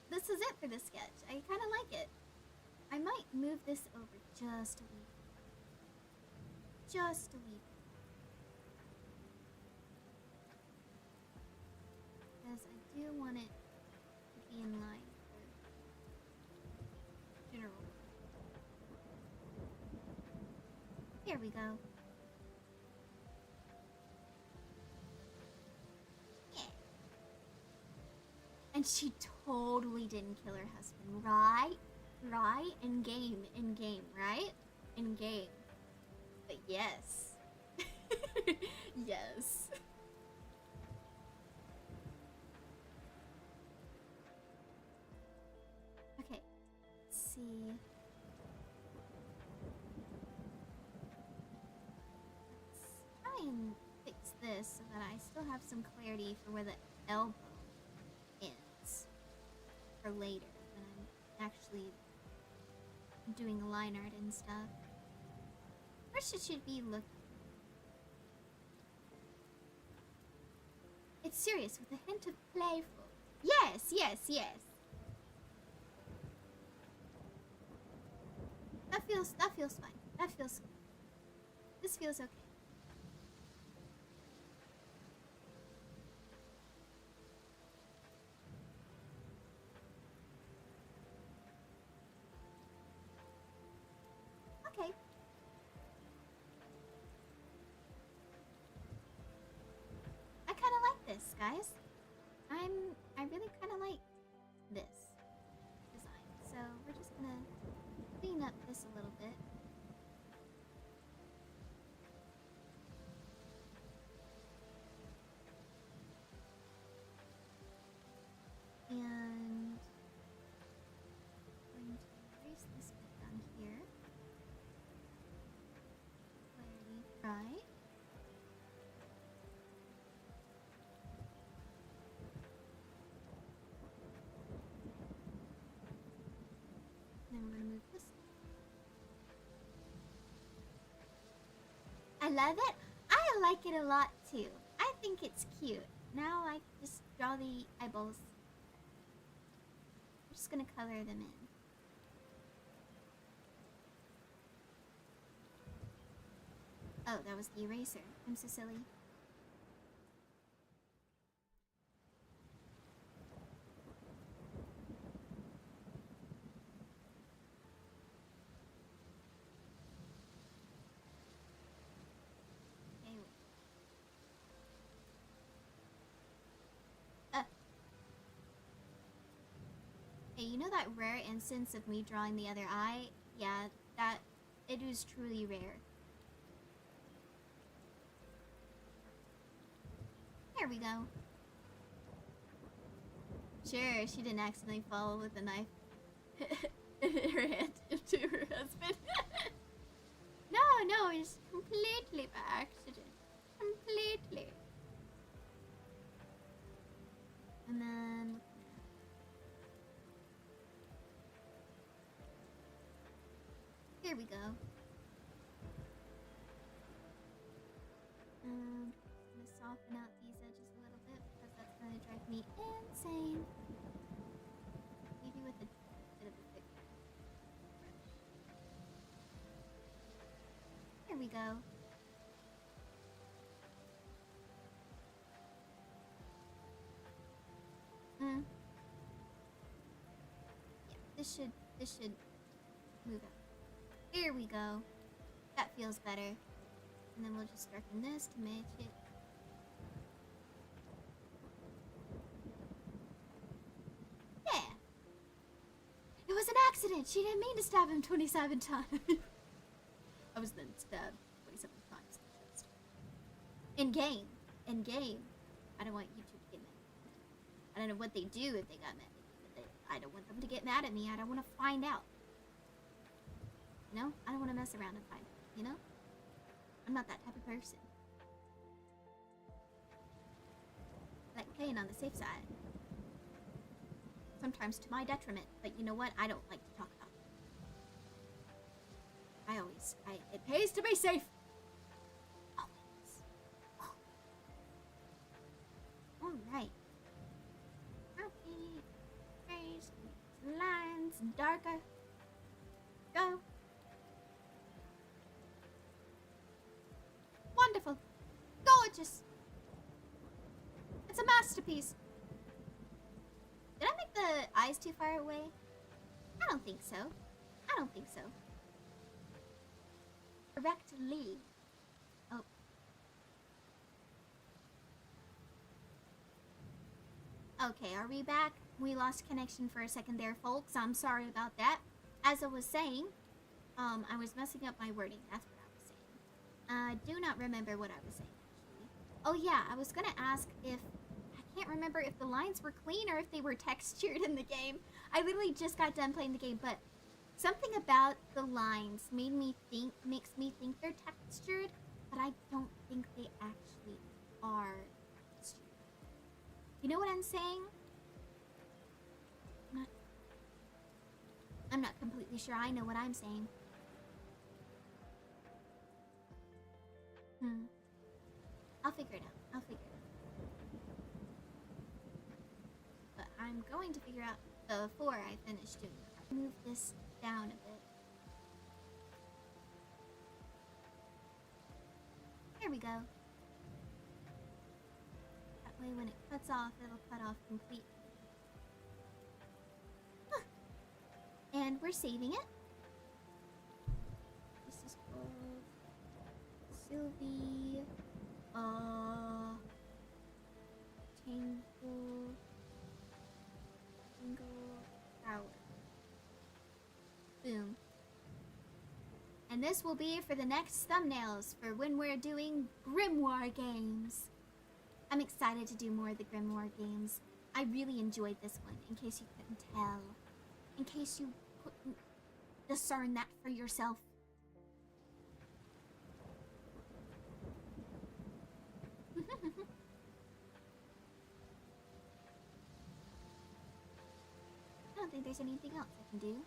this is it for this sketch. I kind of like it. I might move this over just a wee bit. Just a wee bit. Because I do want it to be in line for general. Here we go. Yeah. And she totally didn't kill her husband, right? Right? In game, right? In game. But yes. Yes. Okay. Let's see. Let's try and fix this so that I still have some clarity for where the elbow ends for later when I'm actually doing line art and stuff. First it should be look. It's serious with a hint of playful. Yes, yes, yes. That feels fine. This feels okay. Okay. I kind of like this, guys. I really kind of like this design. So we're just gonna clean up this a little bit. And I'm going to erase this bit down here. Clarity, right? Then we're going to move this. I love it. I like it a lot too. I think it's cute. Now I just draw the eyeballs. I'm just going to color them in. Oh, that was the eraser. I'm so silly. Hey, you know that rare instance of me drawing the other eye? Yeah, that it was truly rare. There we go. Sure, she didn't accidentally fall with a knife in her hand to her husband. No, it's completely by accident. Completely. And then... Here we go. I'm gonna soften out these edges a little bit because that's gonna drive me insane. Maybe with a bit of a thick brush. Here we go. Yeah, this should move out. Here we go. That feels better. And then we'll just darken this to match it. Yeah. It was an accident. She didn't mean to stab him 27 times. I was then stabbed 27 times in the chest. In game. In game. I don't want YouTube to get mad. I don't know what they do if they got mad at me, but I don't want them to get mad at me. I don't want to find out. You know? I don't want to mess around and find out, you know? I'm not that type of person. I like playing on the safe side. Sometimes to my detriment, but you know what? I don't like to talk about it. It pays to be safe. Always. Alright. Okay. Raise lines darker. Go. Wonderful. Gorgeous. It's a masterpiece. Did I make the eyes too far away? I don't think so. I don't think so. Correctly. Oh. Okay, are we back? We lost connection for a second there, folks. I'm sorry about that. As I was saying, I was messing up my wording. That's what I was saying. Do not remember what I was saying, actually. Oh yeah, I was gonna ask if... I can't remember if the lines were clean or if they were textured in the game. I literally just got done playing the game, but something about the lines makes me think they're textured, but I don't think they actually are textured. You know what I'm saying? I'm not completely sure I know what I'm saying. I'll figure it out. But I'm going to figure out before I finish doing it. Move this down a bit. There we go. That way when it cuts off, it'll cut off completely. Huh. And we're saving it. This is called Sylvie Tangled Tower. Boom. And this will be for the next thumbnails for when we're doing Grimoire games. I'm excited to do more of the Grimoire games. I really enjoyed this one, in case you couldn't tell. In case you couldn't discern that for yourself. I don't think there's anything else I can do.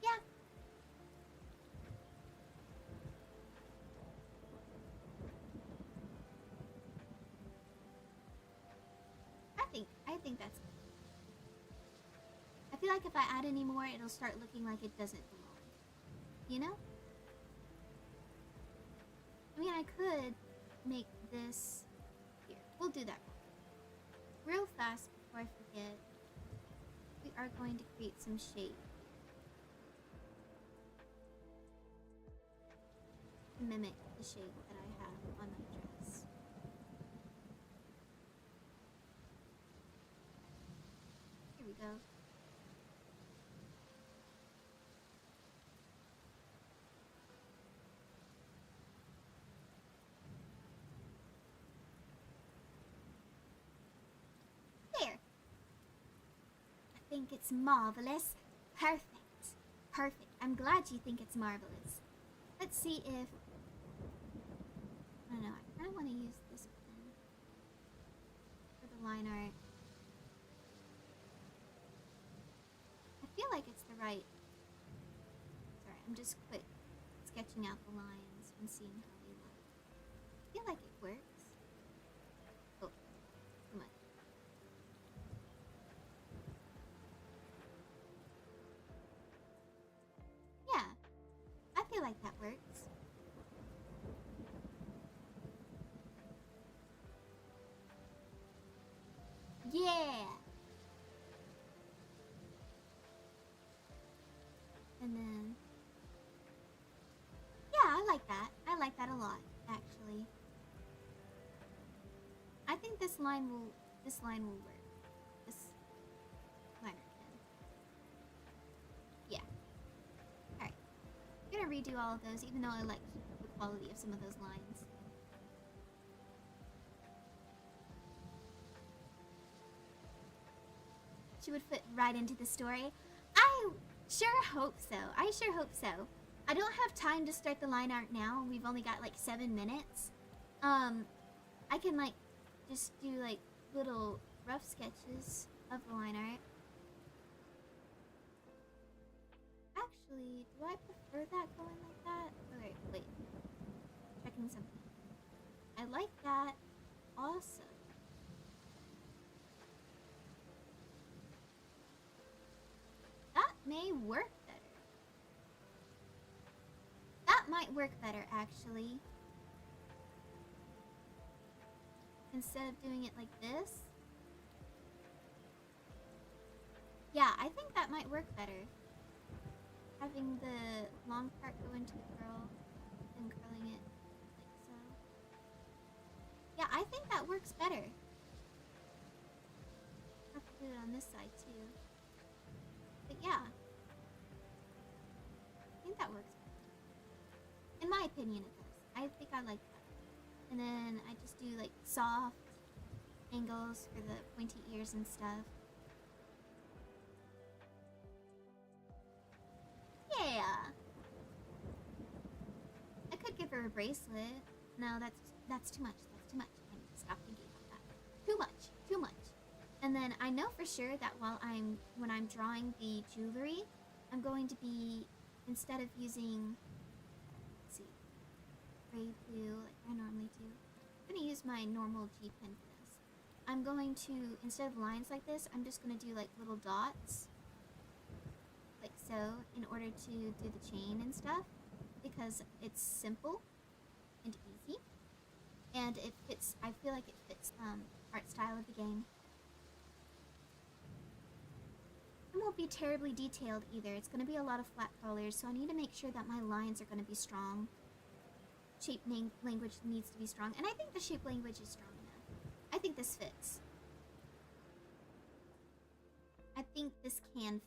Yeah. I think that's good. I feel like if I add any more, it'll start looking like it doesn't belong. You know? I mean, I could make this here. We'll do that real fast before I forget. We are going to create some shade. to mimic the shape that I have on my dress. Here we go. There. I think it's marvelous. Perfect. Perfect. I'm glad you think it's marvelous. Let's see if... I don't know. I kind of want to use this pen for the line art. I feel like it's the right... Sorry, I'm just quick sketching out the lines and seeing how they look. I feel like it works. Oh, too much. Yeah, I feel like that works. Yeah! And then... Yeah, I like that. I like that a lot, actually. I think this line will work. This liner can. Yeah. Alright. I'm gonna redo all of those, even though I like the quality of some of those lines. She would fit right into the story. I sure hope so. I sure hope so. I don't have time to start the line art now. We've only got like 7 minutes. I can like just do like little rough sketches of the line art. Actually, do I prefer that going like that? Okay, wait. Checking something. I like that also. That may work better. That might work better, actually. Instead of doing it like this. Yeah, I think that might work better. Having the long part go into the curl and curling it like so. Yeah, I think that works better. Have to do it on this side too. But yeah. I think that works better. In my opinion, it does. I think I like that. And then I just do like soft angles for the pointy ears and stuff. Yeah. I could give her a bracelet. No, that's too much. That's too much. I need to stop thinking about that. Too much. Too much. And then I know for sure that when I'm drawing the jewelry, I'm going to be, instead of using, let's see, gray blue like I normally do, I'm going to use my normal G pen for this. I'm going to, instead of lines like this, I'm just going to do like little dots, like so, in order to do the chain and stuff, because it's simple and easy, and it fits, I feel like it fits art style of the game. It won't be terribly detailed either. It's going to be a lot of flat colors, so I need to make sure that my lines are going to be strong. Shape language needs to be strong, and I think the shape language is strong enough. I think this fits. I think this can fit.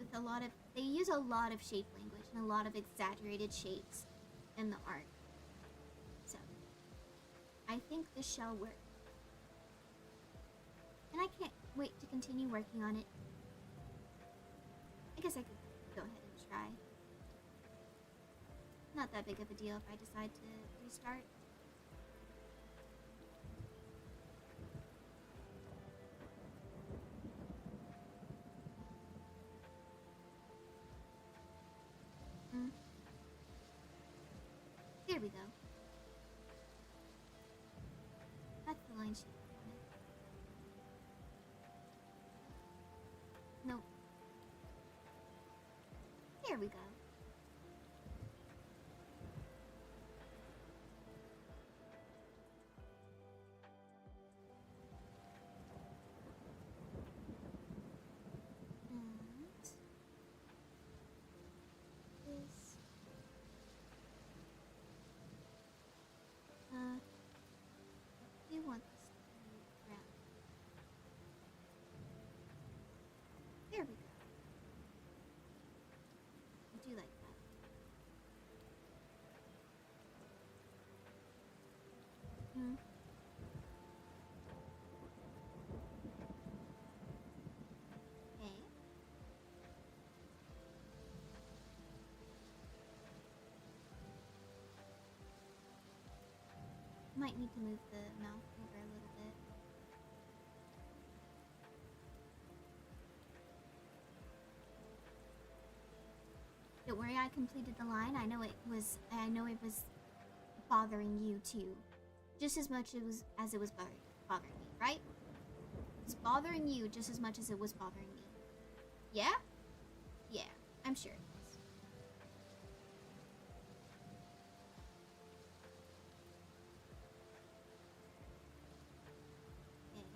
With a lot of, they use a lot of shape language and a lot of exaggerated shapes in the art. So, I think this shall work. And I can't wait to continue working on it. I guess I could go ahead and try. Not that big of a deal if I decide to restart. There we go. That's the line shape. Nope. There we go. And Might need to move the mouth over a little bit. Don't worry, I completed the line. I know it was bothering you too. Just as much as it was bothering me, right? It's bothering you just as much as it was bothering me. Yeah? Yeah, I'm sure it was. Okay.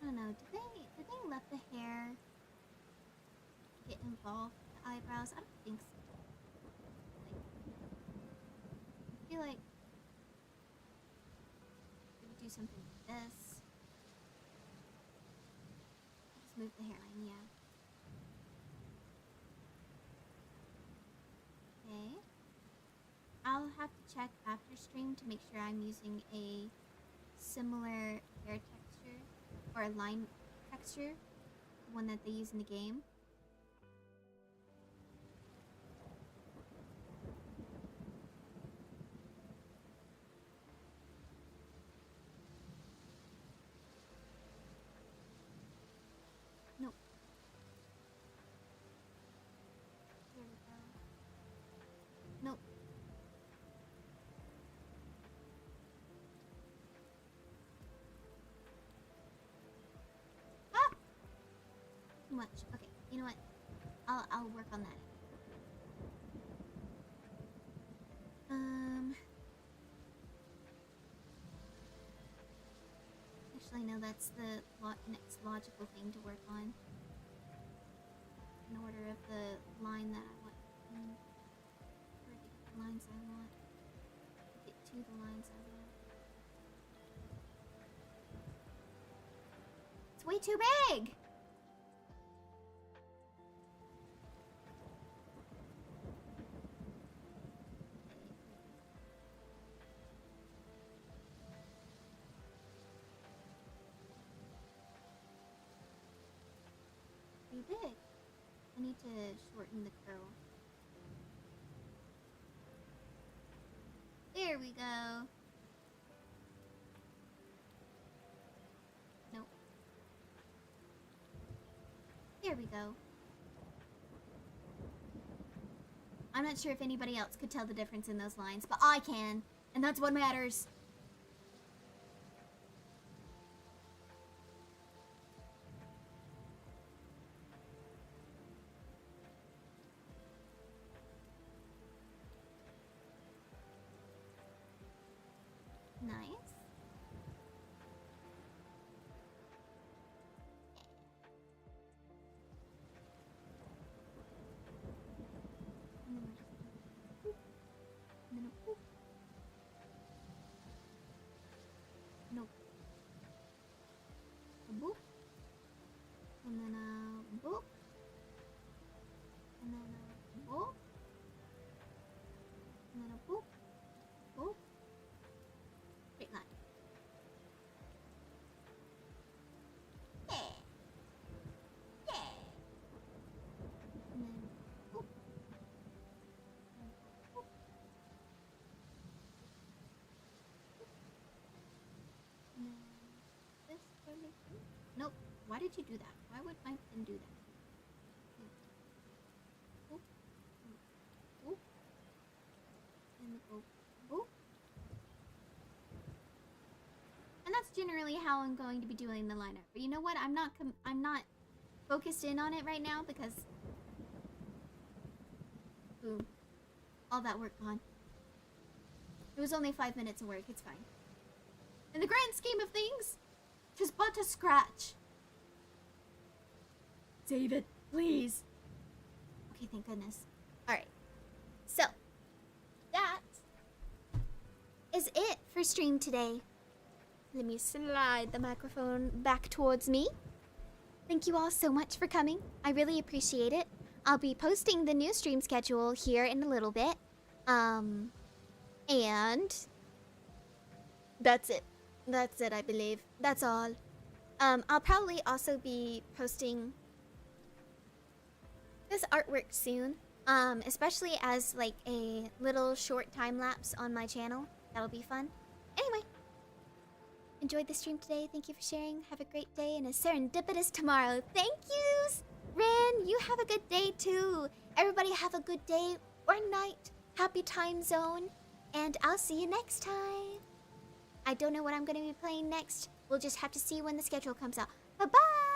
I don't know, did they let the hair get involved with the eyebrows? I don't think so. I feel like we could do something like this. Just move the hairline, yeah. Okay. I'll have to check after stream to make sure I'm using a similar hair texture or line texture, one that they use in the game. Nope. There we go. Nope. Ah! Too much. Okay, you know what? I'll work on that. Actually, no, that's the next logical thing to work on. In order of the line that I want. Where to get the lines I want. Get to the lines I want. It's way too big! Too big. I need to shorten the curl. There we go. Nope. There we go. I'm not sure if anybody else could tell the difference in those lines, but I can, and that's what matters. Nice. And then we're just gonna boop, and then a boop. Nope. A boop. And then a boop. And then a boop. And then a boop. Boop. Straight line. Yeah. Yeah. And then boop. And boop. And then this really. Nope. Why did you do that? Why would my pen do that? Boop. Boop. And go boop. And that's generally how I'm going to be doing the liner. But you know what? I'm not focused in on it right now because boom, all that work gone. It was only 5 minutes of work. It's fine. In the grand scheme of things, just but a scratch. Save it, please. Okay, thank goodness. All right. So that is it for stream today. Let me slide the microphone back towards me. Thank you all so much for coming. I really appreciate it. I'll be posting the new stream schedule here in a little bit. And that's it. That's it, I believe. That's all. I'll probably also be posting this artwork soon. Especially as like a little short time lapse on my channel. That'll be fun. Anyway, enjoyed the stream today. Thank you for sharing. Have a great day and a serendipitous tomorrow. Thank yous! Rin, you have a good day too. Everybody have a good day or night. Happy time zone. And I'll see you next time. I don't know what I'm going to be playing next. We'll just have to see when the schedule comes out. Bye-bye!